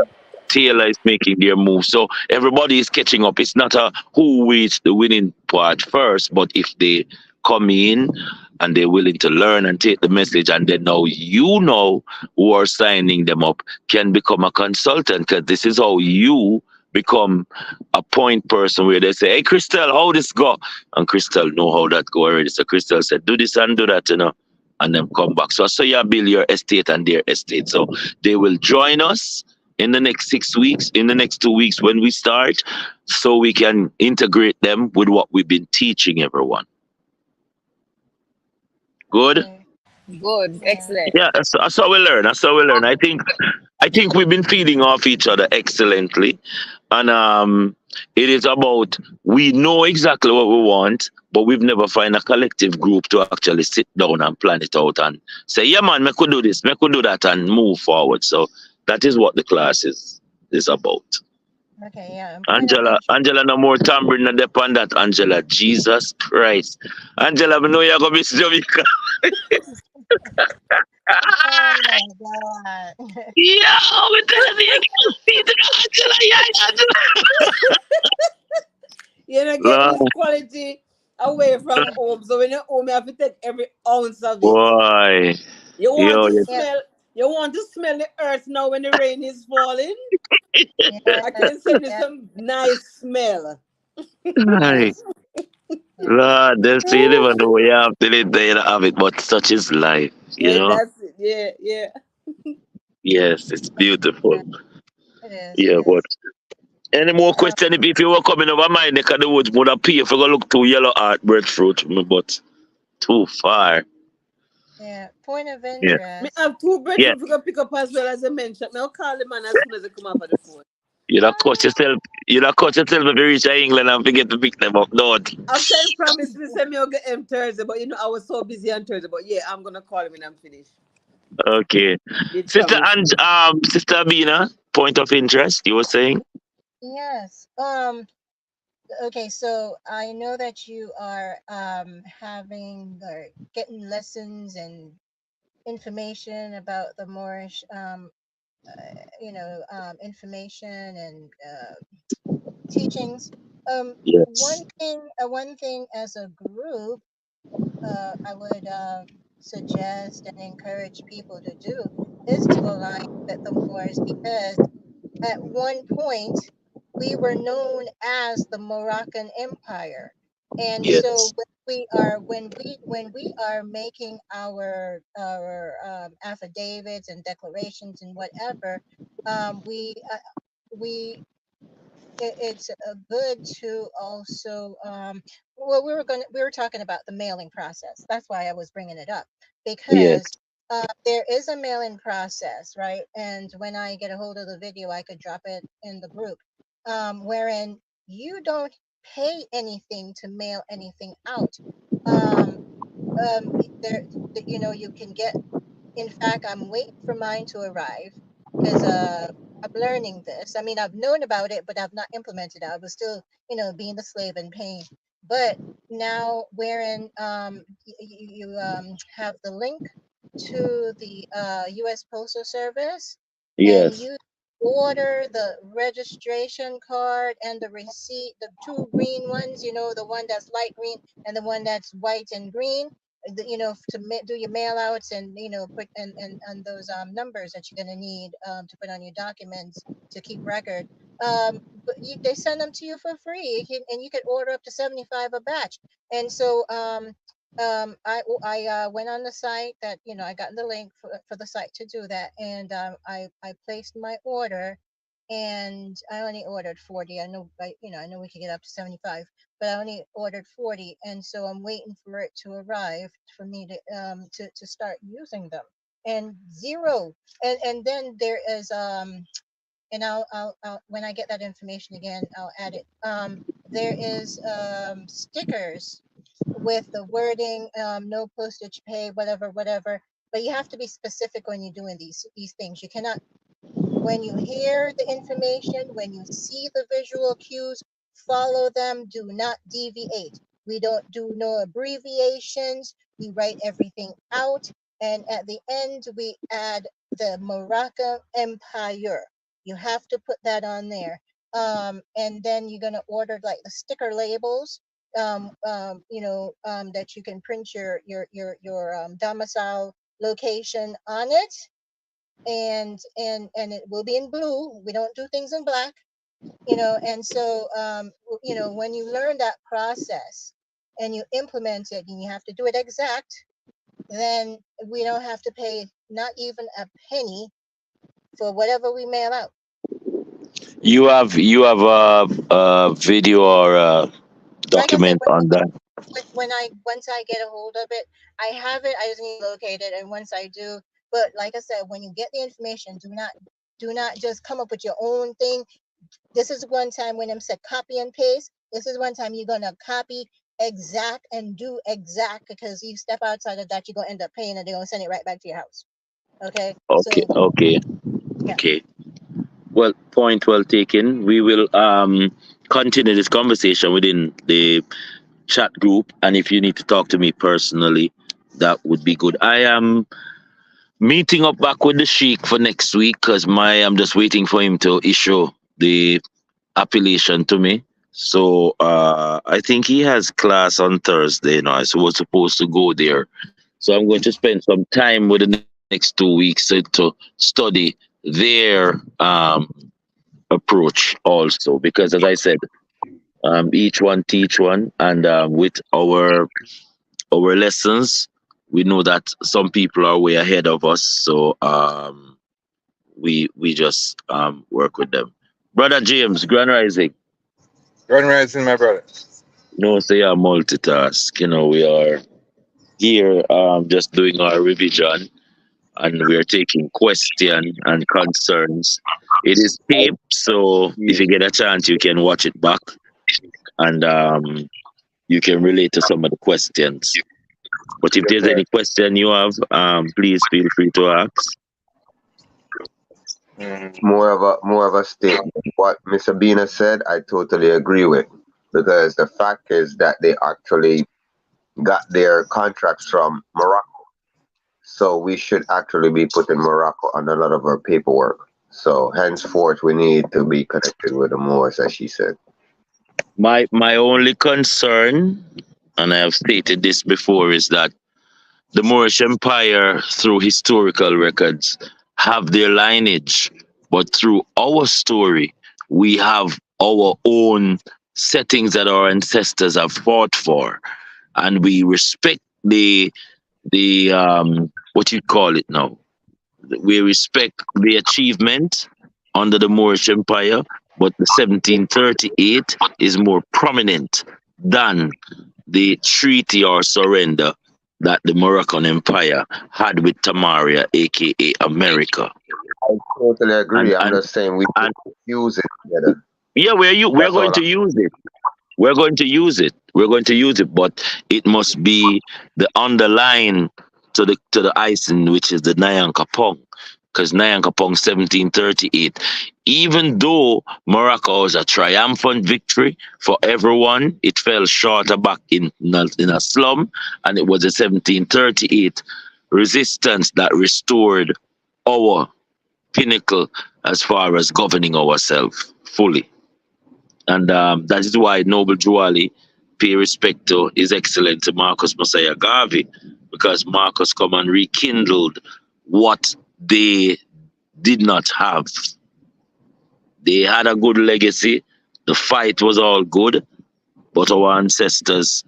Taylor is making their move. So everybody is catching up. It's not a who is the winning part first, but if they come in and they're willing to learn and take the message, and then now who are signing them up can become a consultant, because this is how you become a point person where they say, "Hey, Crystal, how this go?" And Crystal know how that go already. So Crystal said, "Do this and do that," and then come back. So you build your estate and their estate. So they will join us in the next 6 weeks, in the next 2 weeks when we start, so we can integrate them with what we've been teaching everyone. Good? Okay. Good. Yeah. Excellent. Yeah, that's how we learn. That's how we learn. I think we've been feeding off each other excellently. And it is about, we know exactly what we want, but we've never find a collective group to actually sit down and plan it out and say, yeah man, me could do this, me could do that, and move forward. So that is what the class is about. Okay. Yeah. And point of Angela, interest. Angela, no more tambourine no depend that. Angela, Jesus Christ. Angela, I know you're gonna miss Jamaica. Oh my God. Yeah, I'm telling you, you can't see it, Angela, yeah, Angela. You know, get Lord, this quality away from home. So when you're home, you have to take every ounce of it. boy. You want Yo, to Yeah. smell, you want to smell the earth now when the rain is falling. I Yes. can send you Yeah. some nice smell. yeah. Yes. Yeah. Lord, they say you never know where you have till it, you don't have it, but such is life, you Yeah, know? that's it. Yeah, yeah. Yes, it's beautiful. Yeah. It is. It Yeah, but is. any more Um, question if you were coming over my neck of the woods, would appear if you go look to yellow heart breadfruit, but too far. yeah. Point of Yeah. Me interest. have two Yeah. breadfruit to pick up as well as I mentioned. I'll call the man as soon as I come off of the phone. You not cut Ah, yourself you not cut yourself if you reach England and forget to pick them up. Don't. After he promised me send me I'll get him Thursday, but you know I was so busy on Thursday. But yeah, I'm gonna call him when I'm finished. Okay. Did promise me. Sister Abina, point of interest, you were saying? yes. Okay, so I know that you are having or getting lessons and information about the Moorish information and teachings. Yes. One thing as a group, I would suggest and encourage people to do is to align with the Moors, because at one point we were known as the Moroccan Empire. And so Yes. when we are making our affidavits and declarations and whatever, we it's good to also well, we were talking about the mailing process. That's why I was bringing it up, Yes. because there is a mailing process, right? And when I get a hold of the video, I could drop it in the group, wherein you don't pay anything to mail anything out. um, there, you can get, in fact, I'm waiting for mine to arrive, because I'm learning this. I mean, I've known about it, but I've not implemented it. I was still, being the slave and paying. But now, wherein you have the link to the U.S. Postal Service, and Yes. you order the registration card and the receipt, the two green ones, the one that's light green and the one that's white and green, to do your mail outs, and put and those numbers that you're going to need to put on your documents to keep record. But they send them to you for free. And you can order up to 75 a batch. And so I went on the site that, I got the link for the site to do that, and I placed my order, and I only ordered 40. I know we could get up to 75, but I only ordered 40, and so I'm waiting for it to arrive for me to start using them. And zero, and then there is and I'll when I get that information again, I'll add it. There is stickers with the wording, no postage pay, whatever, whatever. But you have to be specific when you're doing these things. You cannot, when you hear the information, when you see the visual cues, follow them. Do not deviate. We don't do no abbreviations. We write everything out. and at the end we add the Moroccan Empire. You have to put that on there. And then you're gonna order like the sticker labels, that you can print your domicile location on it, and it will be in blue. We don't do things in black, and so when you learn that process and you implement it and you have to do it exact, then we don't have to pay not even a penny for whatever we mail out. You have a video or a Like I said, document on that? when I once I get a hold of it, I have it. I just need to locate it, and once I do, but like I said, when you get the information, do not just come up with your own thing. This is one time when I'm said copy and paste. This is one time you're gonna copy exact and do exact, because you step outside of that, you're gonna end up paying, and they're gonna send it right back to your house. Okay, Okay, so okay, yeah. okay. Well, point well taken. We will continue this conversation within the chat group, and if you need to talk to me personally, that would be good. I am meeting up back with the Sheik for next week because I'm just waiting for him to issue the appellation to me. So I think he has class on Thursday. I was supposed to go there. So I'm going to spend some time with the next 2 weeks to study their approach also, because as I said, each one teach one, and with our lessons, we know that some people are way ahead of us. So we just work with them. Brother James, Grand Rising. Grand Rising, my brother. No, say I multitask. We are here just doing our revision, and we are taking questions and concerns. It is taped, so if you get a chance, you can watch it back, and you can relate to some of the questions. But if Yes, there's sir. any question you have, please feel free to ask. Mm. More of a statement. What Mr. Bina said, I totally agree with, because the fact is that they actually got their contracts from Morocco. So we should actually be putting Morocco on a lot of our paperwork. So henceforth, we need to be connected with the Moors, as she said. My only concern, and I have stated this before, is that the Moorish Empire, through historical records, have their lineage, but through our story, we have our own settings that our ancestors have fought for, and we respect the what you call it now. We respect the achievement under the Moorish Empire, but the 1738 is more prominent than the treaty or surrender that the Moroccan Empire had with Tamaria, aka America. I totally And agree. I'm and just saying we and use it together. yeah, we're That's going all. to use it. We're going to use it. We're going to use it, but it must be the underline to the icing, which is the Nyan-Ko-Pong, because Nyan-Ko-Pong 1738. Even though Morocco was a triumphant victory for everyone, it fell short of back in a slum, and it was the 1738 resistance that restored our pinnacle as far as governing ourselves fully. And that is why Noble Juali pay respect to His Excellency Marcus Messiah Garvey, because Marcus come and rekindled what they did not have. They had a good legacy. The fight was all good, but our ancestors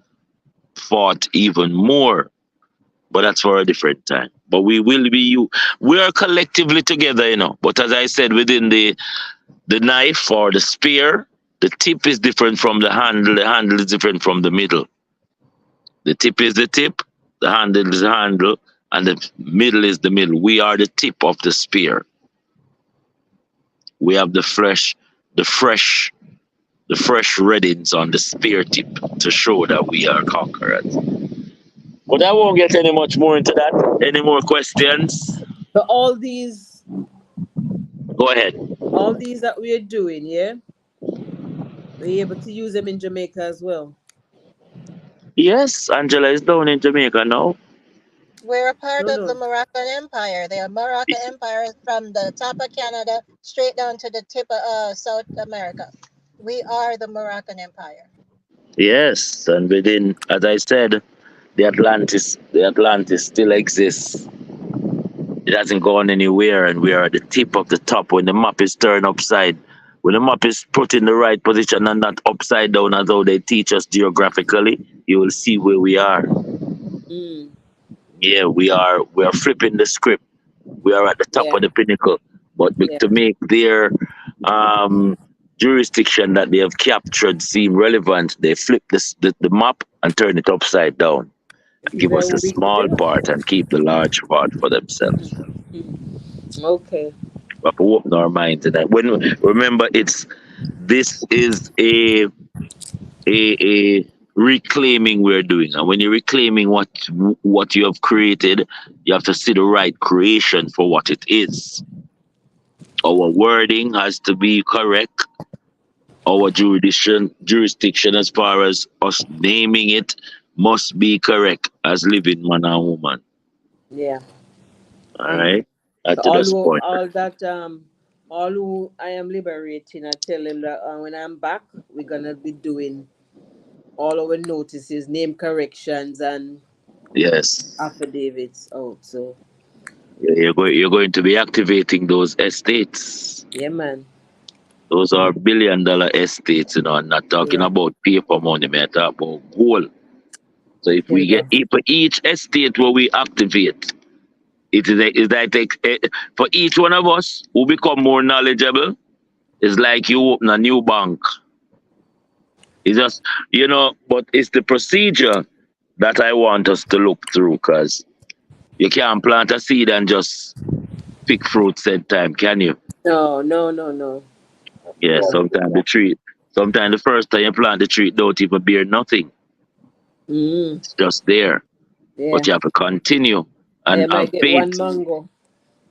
fought even more. But that's for a different time. But we are collectively together. But as I said, within the knife or the spear, the tip is different from the handle. The handle is different from the middle. The tip is the tip, the handle is the handle, and the middle is the middle. We are the tip of the spear. We have the fresh, the fresh reddings on the spear tip to show that we are conquerors. But I won't get any much more into that. Any more questions? So all these Go ahead. that we're doing, yeah, we're able to use them in Jamaica as well. Yes, Angela is down in Jamaica now. We're a part No, of the no. Moroccan Empire. The Moroccan Empire is from the top of Canada straight down to the tip of South America. We are the Moroccan Empire. Yes, and within, as I said, the Atlantis still exists. It hasn't gone anywhere, and we are at the tip of the top. When the map is turned upside, when the map is put in the right position and not upside down as how they teach us geographically, you will see where we are. Mm. Yeah, we are flipping the script. We are at the top Yeah. of the pinnacle. But Yeah. to make their um, jurisdiction that they have captured seem relevant, they flip the map and turn it upside down and See give us where the we small today? part and keep the large part for themselves. Okay. But we open our mind to that. When remember, this is a reclaiming we're doing, and when you're reclaiming what you have created, you have to see the right creation for what it is. Our wording has to be correct. Our jurisdiction as far as us naming it must be correct as living man and woman. Yeah. All And right, so at to this point. all who I am liberating, I tell them that when I'm back, we're gonna be doing all our notices, name corrections, and Yes, affidavits out. So you're going to be activating those estates. yeah, man. Those are billion-dollar estates. I'm not talking Yeah. about paper money, man. I talk about gold. So if There we you get go. for each estate where we activate, for each one of us who become more knowledgeable, it's like you open a new bank. It's just, but it's the procedure that I want us to look through, because you can't plant a seed and just pick fruits at time, can you? No, no, no, no. Yeah, You gotta do that. sometimes the first time you plant the tree, it don't even bear nothing. Mm. It's just there. Yeah. But you have to continue And and you have might get faith. one mango.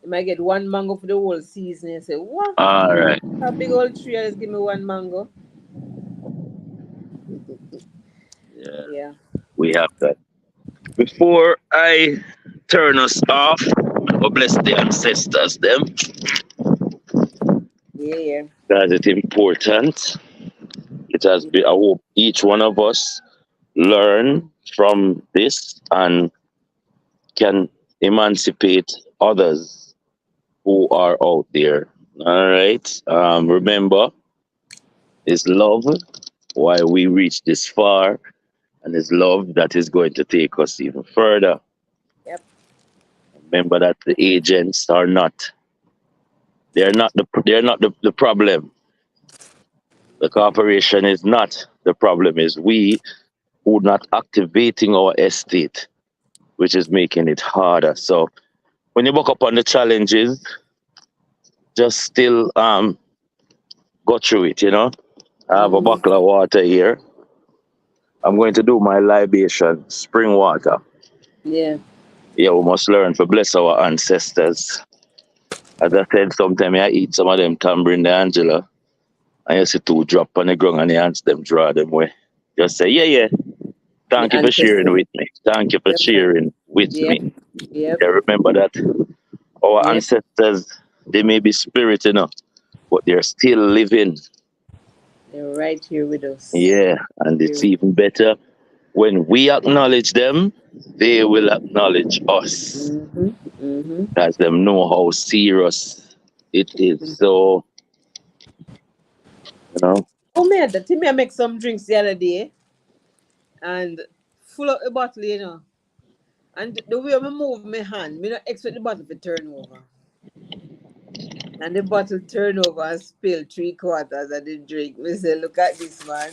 You might get one mango for the whole season. And say, what? All right. A big old tree, just give me one mango. Yeah, Yeah. we have that. Before I turn us off, God bless the ancestors, them, Yeah, yeah. because it's important. It has Yeah. been, I hope each one of us learn from this and can emancipate others who are out there. All right. Remember, it's love why we reach this far, and it's love that is going to take us even further. Yep. Remember that the agents are not, they're not the problem. The corporation is not the problem, is we who not activating our estate, which is making it harder. So when you buck up on the challenges, just still go through it. I have a Mm-hmm. bottle of water here. I'm going to do my libation, spring water. Yeah. Yeah, we must learn to bless our ancestors. As I said, sometimes I eat some of them tambourine the Angela, and you see two drop on the ground and the ants them draw them away. Just say, yeah, yeah. The Thank you for sharing ancestor. with me. Thank you for Yep, man. sharing with Yep. me. Yep. Yeah, remember that our Yep. ancestors, they may be spirit, but they're still living. They're right here with us. Yeah, and it's Here. even better when we acknowledge them, they will acknowledge us, Mm-hmm. Mm-hmm. as them know how serious it is. So, you know, Oh man, the thing I make some drinks the other day and full up a bottle, And the way I move my hand, me not expect the bottle to turn over. And the bottle turn over and spill 3 quarters of the drink. Me say, look at this, man.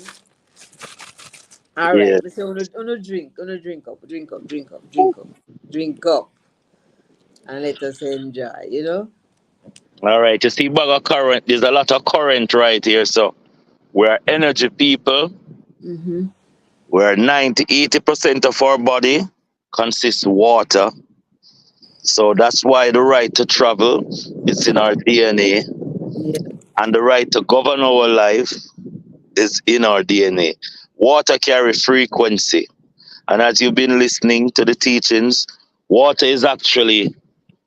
All yeah. right. Me say, drink up, drink up, drink up, drink up, drink up, and let us enjoy. All right, you see, bag of current, there's a lot of current right here. So, we're energy people. Mm-hmm. We're 80% of our body consists water. So that's why the right to travel is in our DNA, Yeah. and the right to govern our life is in our DNA. Water carry frequency. And as you've been listening to the teachings, Water is actually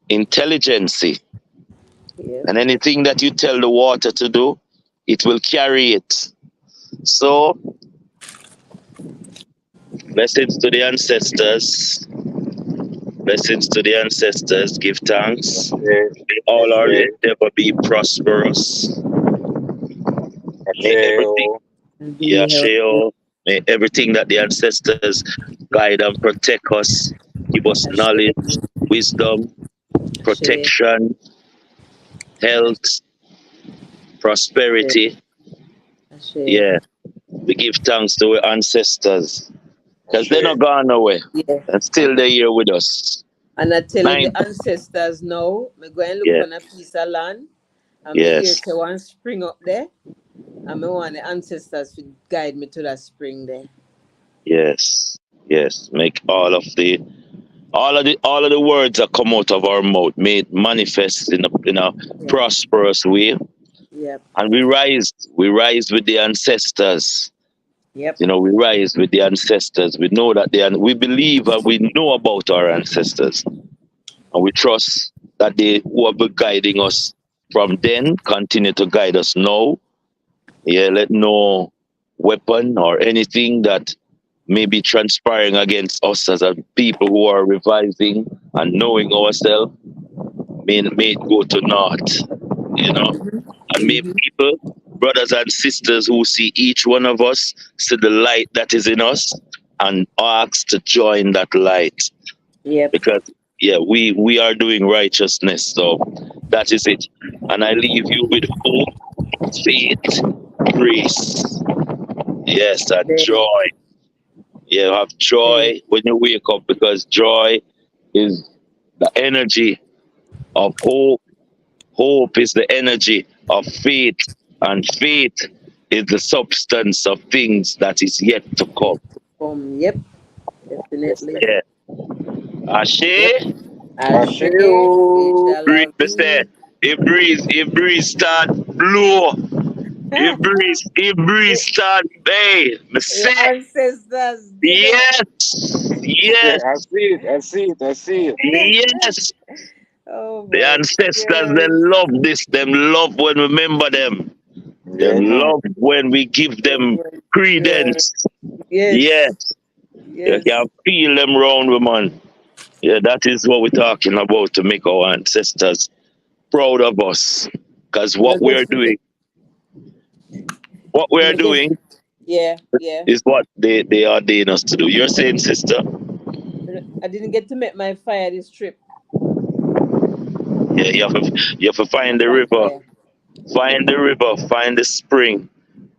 intelligence. Yeah. And anything that you tell the water to do, it will carry it. So, blessings to the ancestors. Blessings to the ancestors. Give thanks. May all our endeavor be prosperous. May everything, Be healthy. may everything that the ancestors guide and protect us, give us knowledge, wisdom, Ashe. protection, health, prosperity. Ashe. Yeah, we give thanks to our ancestors because they're not gone away. Yeah. And still they're here with us. And I telling Nine. the ancestors now, me go and look Yeah, on a piece of land. And me here yes, to one spring up there. And me want the ancestors to guide me to that spring there. yes, yes. Make all of the words that come out of our mouth may it manifest in a Yeah. prosperous way. Yep. And we rise with the ancestors. Yep. We rise with the ancestors. We know that we believe and we know about our ancestors. And we trust that they who have been guiding us from then continue to guide us now. Yeah, let no weapon or anything that may be transpiring against us as a people who are revising and knowing ourselves may it go to naught. And may people, brothers and sisters who see each one of us, see the light that is in us and ask to join that light. Yep. Because, yeah, we are doing righteousness. So that is it. And I leave you with hope, faith, grace. Yes, and joy. Yeah, have joy when you wake up because joy is the energy of hope. Hope is the energy of faith, and faith is the substance of things that is yet to come. Yep. Definitely. Yeah. Ashe, Yep. Ashe. It shall breeze, have me say, been. if breeze start blow, if breeze start bay, me Your say, ancestors did it. yes, yes, I see it. yes. Oh The my ancestors, they goodness. love this. Them love when we remember them. Them Yeah, man. love when we give them Yeah. credence. Yes, Yes. you Yes. can feel them round, woman. Yeah, that is what we're talking about to make our ancestors proud of us. Because No, what we are definitely. doing Yeah. Yeah. is what they ordain us to do. You're saying, sister? I didn't get to make my fire this trip. Yeah, you have to find the river, Bonfire. find the spring,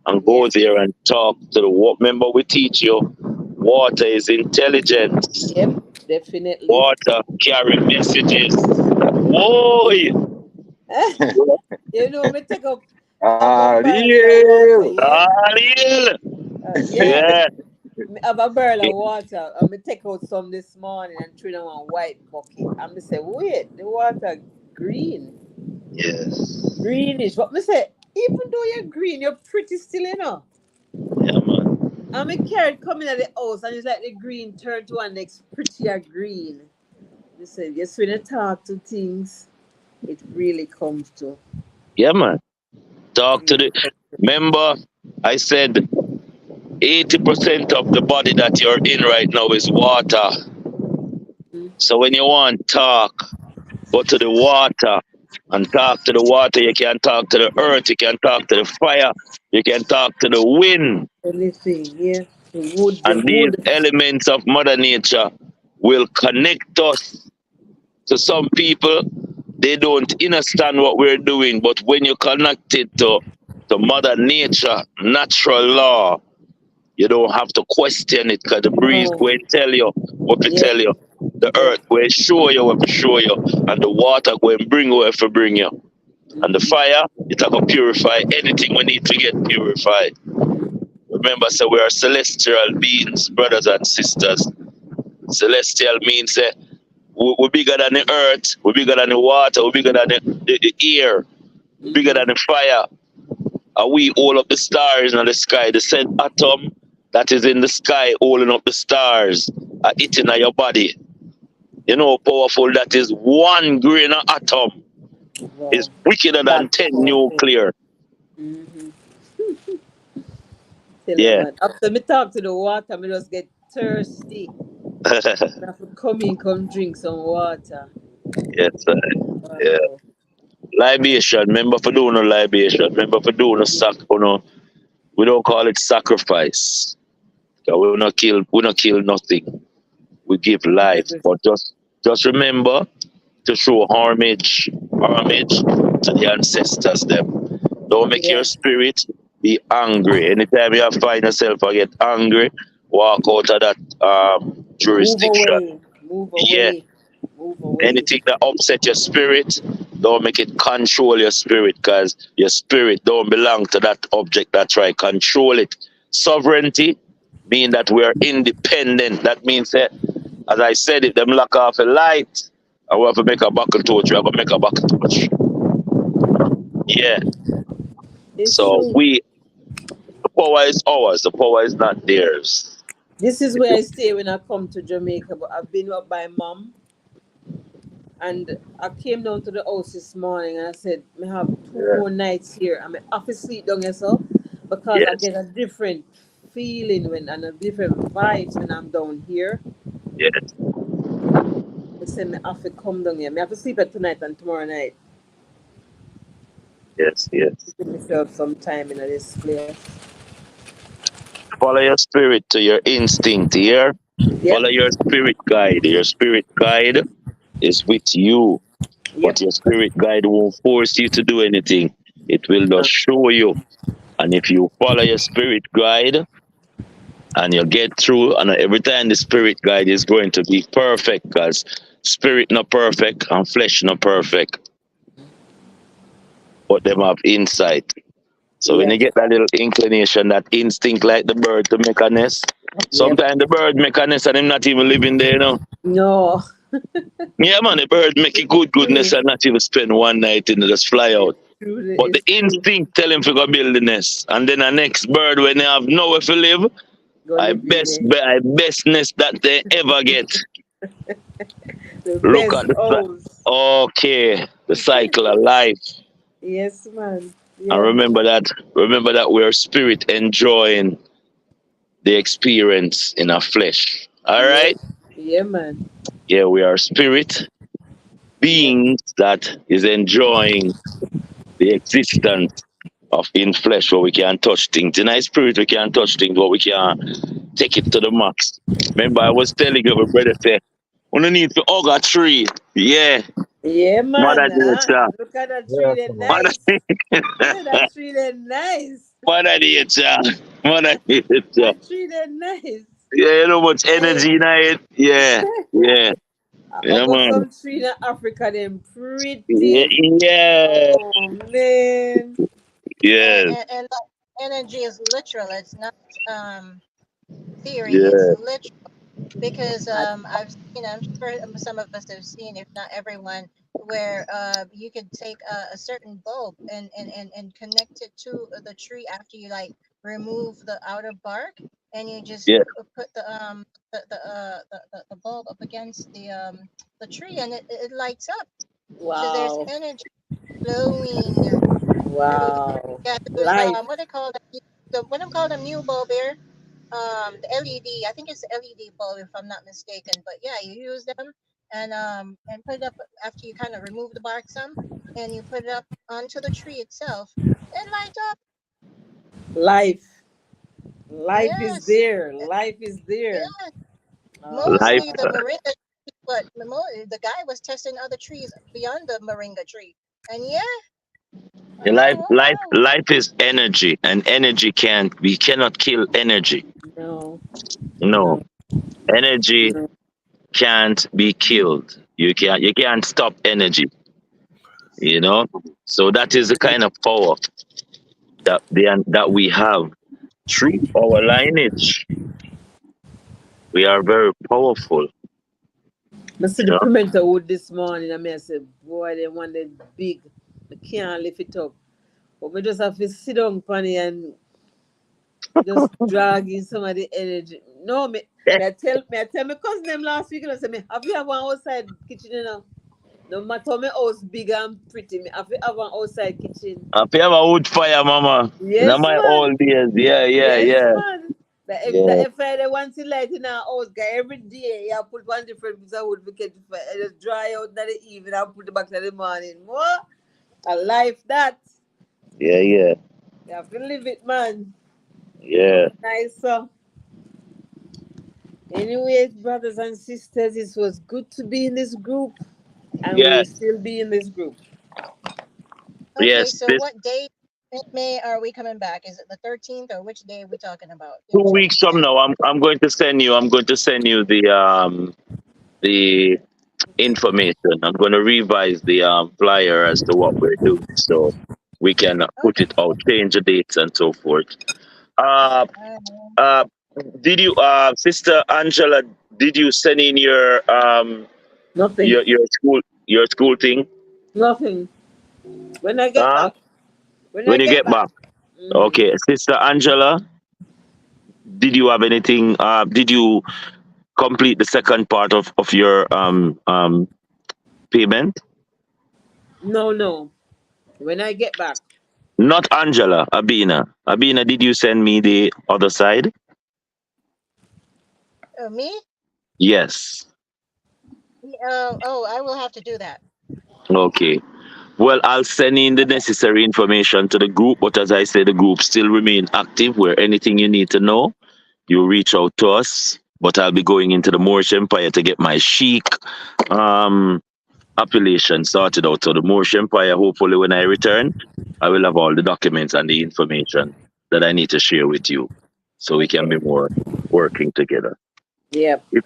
and go Yes. there and talk to the water. Remember, we teach you water is intelligence. Yep. Definitely. Water carry messages. Whoa! You know, me take up a barrel of water, Ariel. yeah? Ariel! Yeah. Yeah, Me have a barrel of water and me take out some this morning and throw them on white bucket. And me say, wait, the water green. yes, Greenish. But me say, even though you're green, you're pretty still, you know. yeah, man. And me carrot coming at the house and it's like the green turn to a next prettier green. Me say, yes, when you talk to things, it really comes to. Yeah, man. Talk to Really the. comes Remember, I said 80% of the body that you're in right now is water. to. So when you want talk, go to the water and talk to the water. You can talk to the earth. You can talk to the fire. You can talk to the wind. Anything, yeah. The And these wood. elements of Mother Nature will connect us to some people. They don't understand what we're doing, but when you connect it to Mother Nature, natural law, you don't have to question it because the breeze No. will tell you what to Yep. tell you. The Yep. earth will show you what to show you. And the water will bring you what to bring you. And the fire, it will purify anything we need to get purified. Remember, so we are celestial beings, brothers and sisters. Celestial means we're bigger than the earth, we're bigger than the water, we're bigger than the air, we're bigger than the fire. And we hold up the stars in the sky. The same atom that is in the sky holding up the stars are eating at your body. You know how powerful that is. 1 grain of atom Wow. is wickeder than That's 10 powerful. nuclear. Mm-hmm. Tell you, Yeah. man. After me talk to the water, me just get thirsty. I have to come drink some water. Yes, sir. Yeah. Wow. Libation. Remember for doing a libation. Remember for doing a we don't call it sacrifice. 'Cause we not kill nothing. We give life. But just remember to show homage to the ancestors them. Don't make your Yes. spirit be angry. Anytime you find yourself or get angry, walk out of that Move jurisdiction. away. Move Yeah. away. Move away. Anything that upset your spirit, don't make it control your spirit, because your spirit don't belong to that object that try control it. Sovereignty mean that we are independent. That means that, as I said, if them lock off a light, I want to make a buckle torch, I will make a buckle torch. Yeah. It's So true. the power is ours. The power is not theirs. This is where I stay when I come to Jamaica, but I've been up by mom. And I came down to the house this morning and I said, I have 2 more nights here. I'm off to sleep down here, so because I Yes. get a different feeling and a different vibes when I'm down here. Yes. I said, I have to come down here. I have to sleep at tonight and tomorrow night. Yes. Yes. Give myself some time in this place. Follow your spirit to your instinct here. Yep. Follow your spirit guide. Your spirit guide is with you, Yep. but your spirit guide won't force you to do anything. It will just show you. And if you follow your spirit guide and you get through, and every time the spirit guide is going to be perfect, because spirit not perfect and flesh not perfect, but them have insight. So when you Yep. get that little inclination, that instinct like the bird to make a nest, Yep. sometimes the bird make a nest and him not even living there, you know. No. Yeah, man, the bird make a good True. nest and not even spend 1 night in it, just fly out. True. But the It's true. instinct tell him to go build the nest. And then the next bird, when they have nowhere to live, Go live in there. I best nest that they ever get. The Look best at the house. okay, the cycle of life. Yes, man. And Yeah, man. remember that we're spirit enjoying the experience in our flesh. All Yeah. right? Yeah, man. Yeah, we are spirit Yeah. beings that is enjoying the existence of in flesh, where we can touch things. In our spirit, we can touch things, but we can take it to the max. Remember, I was telling you, my brother said, we don't need to hug a tree. Yeah, Yeah, mother man. nature. Look at that tree, Yes, they man. Mother, nice. Look at that tree, they nice. mother nature. Mother nature. That tree, they nice. Yeah, you know much Hey, energy in it. Yeah, yeah, I yeah, got man. some tree in Africa, them Yeah, pretty. yeah. Oh, man. Yes, And that energy is literal. It's not theory. It's yeah, literal. Because I've seen, I'm sure some of us have seen, if not everyone, where you could take a certain bulb and connect it to the tree after you like remove the outer bark, and you just yeah. put the bulb up against the tree, and it lights up. So there's Wow. energy flowing through Wow. yeah those Life. what they call what I'm called a new bulb here, the LED. I think it's the LED bulb if I'm not mistaken. But yeah, you use them and put it up after you kind of remove the bark some, and you put it up onto the tree itself. It lights up. Life. Life is Yes, there. Life is there. yeah. Oh, Life, Mostly the moringa, tree, but the guy was testing other trees beyond the moringa tree, and yeah, I'm like, oh wow, life is energy, and energy can't. We cannot kill energy. no. No, No. energy No. can't be killed. You can't stop energy. You know. So that is the kind of power that we have through our lineage. We are very powerful. I see the You know. pimento wood this morning and I said, boy, they want it big. I can't lift it up. But we just have to sit down, Panny, and just drag in some of the energy. No, me I tell my cousin them last week, and I said, me, have you have one outside kitchen, you know? No matter how my house big and pretty, me have you have one outside kitchen. I have a wood fire, mama. In Yes, my man. old days. Yeah, yeah, Yes, yeah. man. Yeah. If I want to light in our house, guy, every day, you put one different piece of wood, because it just dry out in the evening, I'll put it back in the morning. What? A life that. Yeah, yeah. You have to live it, man. Yeah. Nice, so. Anyways, brothers and sisters, it was good to be in this group, and we will Yes. still be in this group. Okay, Yes. so This what date in May are we coming back? Is it the 13th or which day are we talking about? two Which weeks from day? now, I'm going to send you. I'm going to send you the information. I'm going to revise the flyer as to what we're doing, so we can put Okay. it out, change the dates and so forth. Uh, Uh, uh, did you, Sister Angela? Did you send in Nothing. your school thing? Nothing. When I get Huh? back. When I When you get get back. back? Mm-hmm. Okay, Sister Angela, did you have anything? Did you complete the second part of your payment? No, no. When I get back. Not Angela, Abina. Abina, did you send me the other side? me? Yes. Oh, I will have to do that. Okay. Well, I'll send in the Okay. necessary information to the group, but as I say, the group still remain active. Where anything you need to know, you reach out to us. But I'll be going into the Moorish Empire to get my Sheikh um, appellation sorted out. So the Moorish Empire, hopefully when I return, I will have all the documents and the information that I need to share with you so we can Okay. be more working together. Yep. If,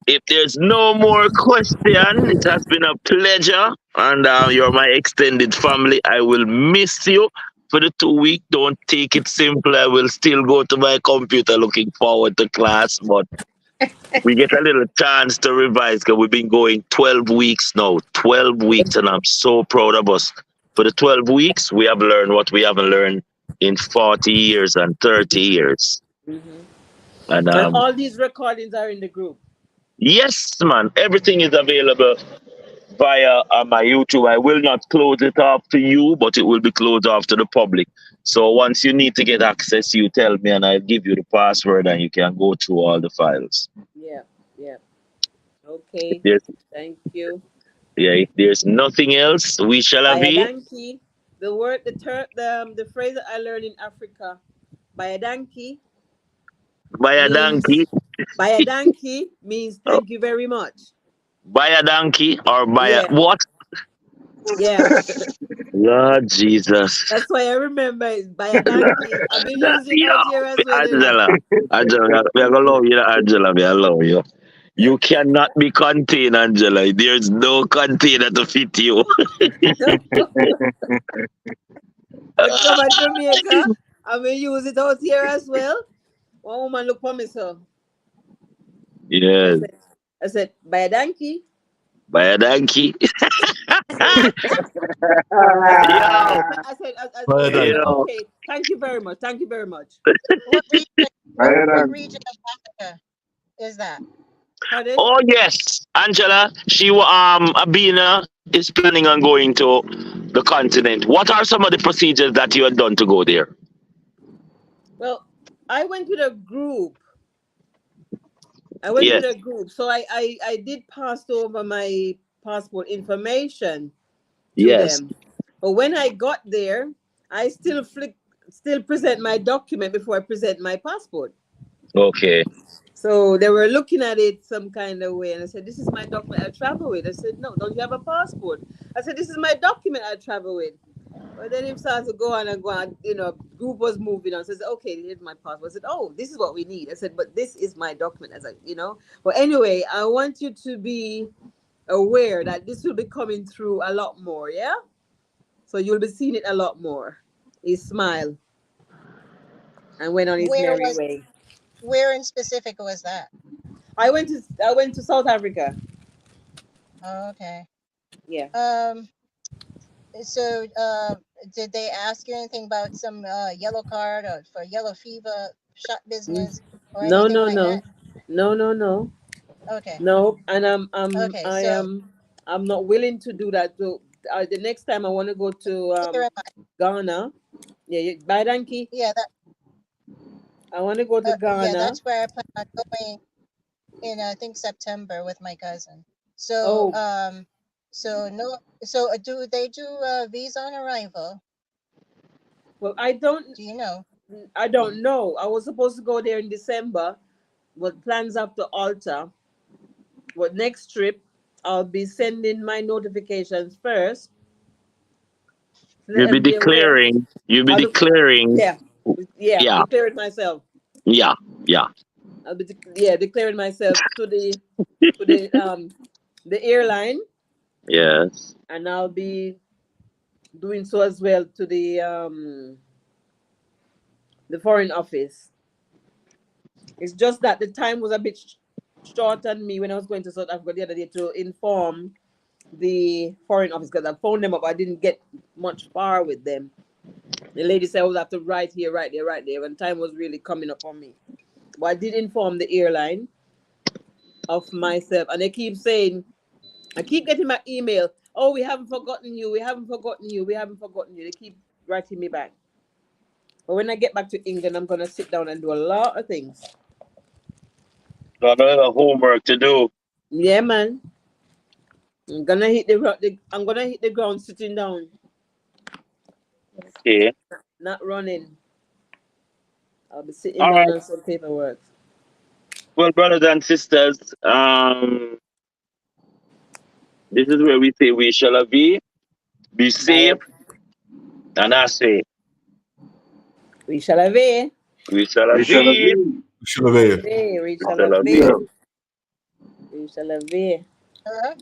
if there's no more question, it has been a pleasure. And you're my extended family. I will miss you for the 2 week. Don't take it simple. I will still go to my computer looking forward to class. But we get a little chance to revise because we've been going 12 weeks now. 12 weeks. And I'm so proud of us. For the 12 weeks, we have learned what we haven't learned in 40 years and 30 years. Mm-hmm. And And all these recordings are in the group. yes, man, everything is available via my YouTube. I will not close it off to you, but it will be closed off to the public. So once you need to get access, you tell me and I'll give you the password and you can go through all the files. Yeah. Yeah. If Okay. there's, Thank you. yeah, if there's nothing else, we shall have it. Bayadanki. The word, the phrase that I learned in Africa. Bayadanki Buy a donkey, means Bayadanki means or thank you very much. buy a donkey, or buy a Yeah. what? Yeah. Lord Jesus. That's why I remember it's Bayadanki. I've been using it Yo, out here as well, you know. Angela. Angela, we are going to love you, Angela. We love you. You cannot be contained, Angela. There's no container to fit you. When come to Jamaica, I will use it out here as well. One woman look for me, so I Yes. said, buy a donkey. Buy a donkey. I Yo, said, Well I done. said, yo. okay. Thank you very much. Thank you very much. What region? What Ireland. region of Africa is that? Pardon? Oh yes, Angela. Abina is planning on going to the continent. What are some of the procedures that you had done to go there? Well, I went with a group. I went Yes, with a group, so I did pass over my passport information to yes. them. But when I got there, I still present my document before I present my passport. Okay. So they were looking at it some kind of way, and I said, "This is my document I travel with." I said, "No, don't you have a passport?" I said, "This is my document I travel with." But then he started to go on and go on. Group was moving on. So I said, "Okay, here's my passport." I said, "Oh, this is what we need." I said, "But this is my document." I said. But anyway, I want you to be aware that this will be coming through a lot more. Yeah. So you'll be seeing it a lot more. He smiled and went on his Where merry was way. where in specific was that? I went to South Africa. Oh, okay. Yeah. Um. So, did they ask you anything about some yellow card or for yellow fever shot Mm. business or No, anything no, like no. that? No, no, no, Okay. no. And Okay. So I'm not willing to do that. So the next time I want to go to neither am I. Ghana. Yeah, yeah. Bye, Danky. Yeah, that I want to go to yeah, Ghana. that's where I plan on going in I think September with my cousin. So Oh, so no so do they do visa on arrival? well, Do you know? I don't know. I was supposed to go there in December, but plans have to alter. But next trip, I'll be sending my notifications first to let You'll be them be aware. declaring. You'll be I'll be, declaring. yeah, yeah, Yeah, declaring myself. yeah, yeah. I'll be declaring myself to the airline, Yes. and I'll be doing so as well to the foreign office. It's just that the time was a bit short on me when I was going to South Africa the other day to inform the foreign office because I phoned them up. I didn't get much far with them. The lady said I would have to write here, right there, right there, when time was really coming up on me. But I did inform the airline of myself, and they keep saying, I keep getting my email. Oh, we haven't forgotten you. We haven't forgotten you. We haven't forgotten you. They keep writing me back. But when I get back to England, I'm gonna sit down and do a lot of things. Got a little homework to do. Yeah, man. I'm gonna hit the ground sitting down, Okay. not running. I'll be sitting All down right. on some paperwork. Well, brothers and sisters, this is where we say we shall be safe, Bye. and I say We shall have a. we shall We shall be. agree. Should have been. We We shall shall have be. a. We shall have a. Uh-huh.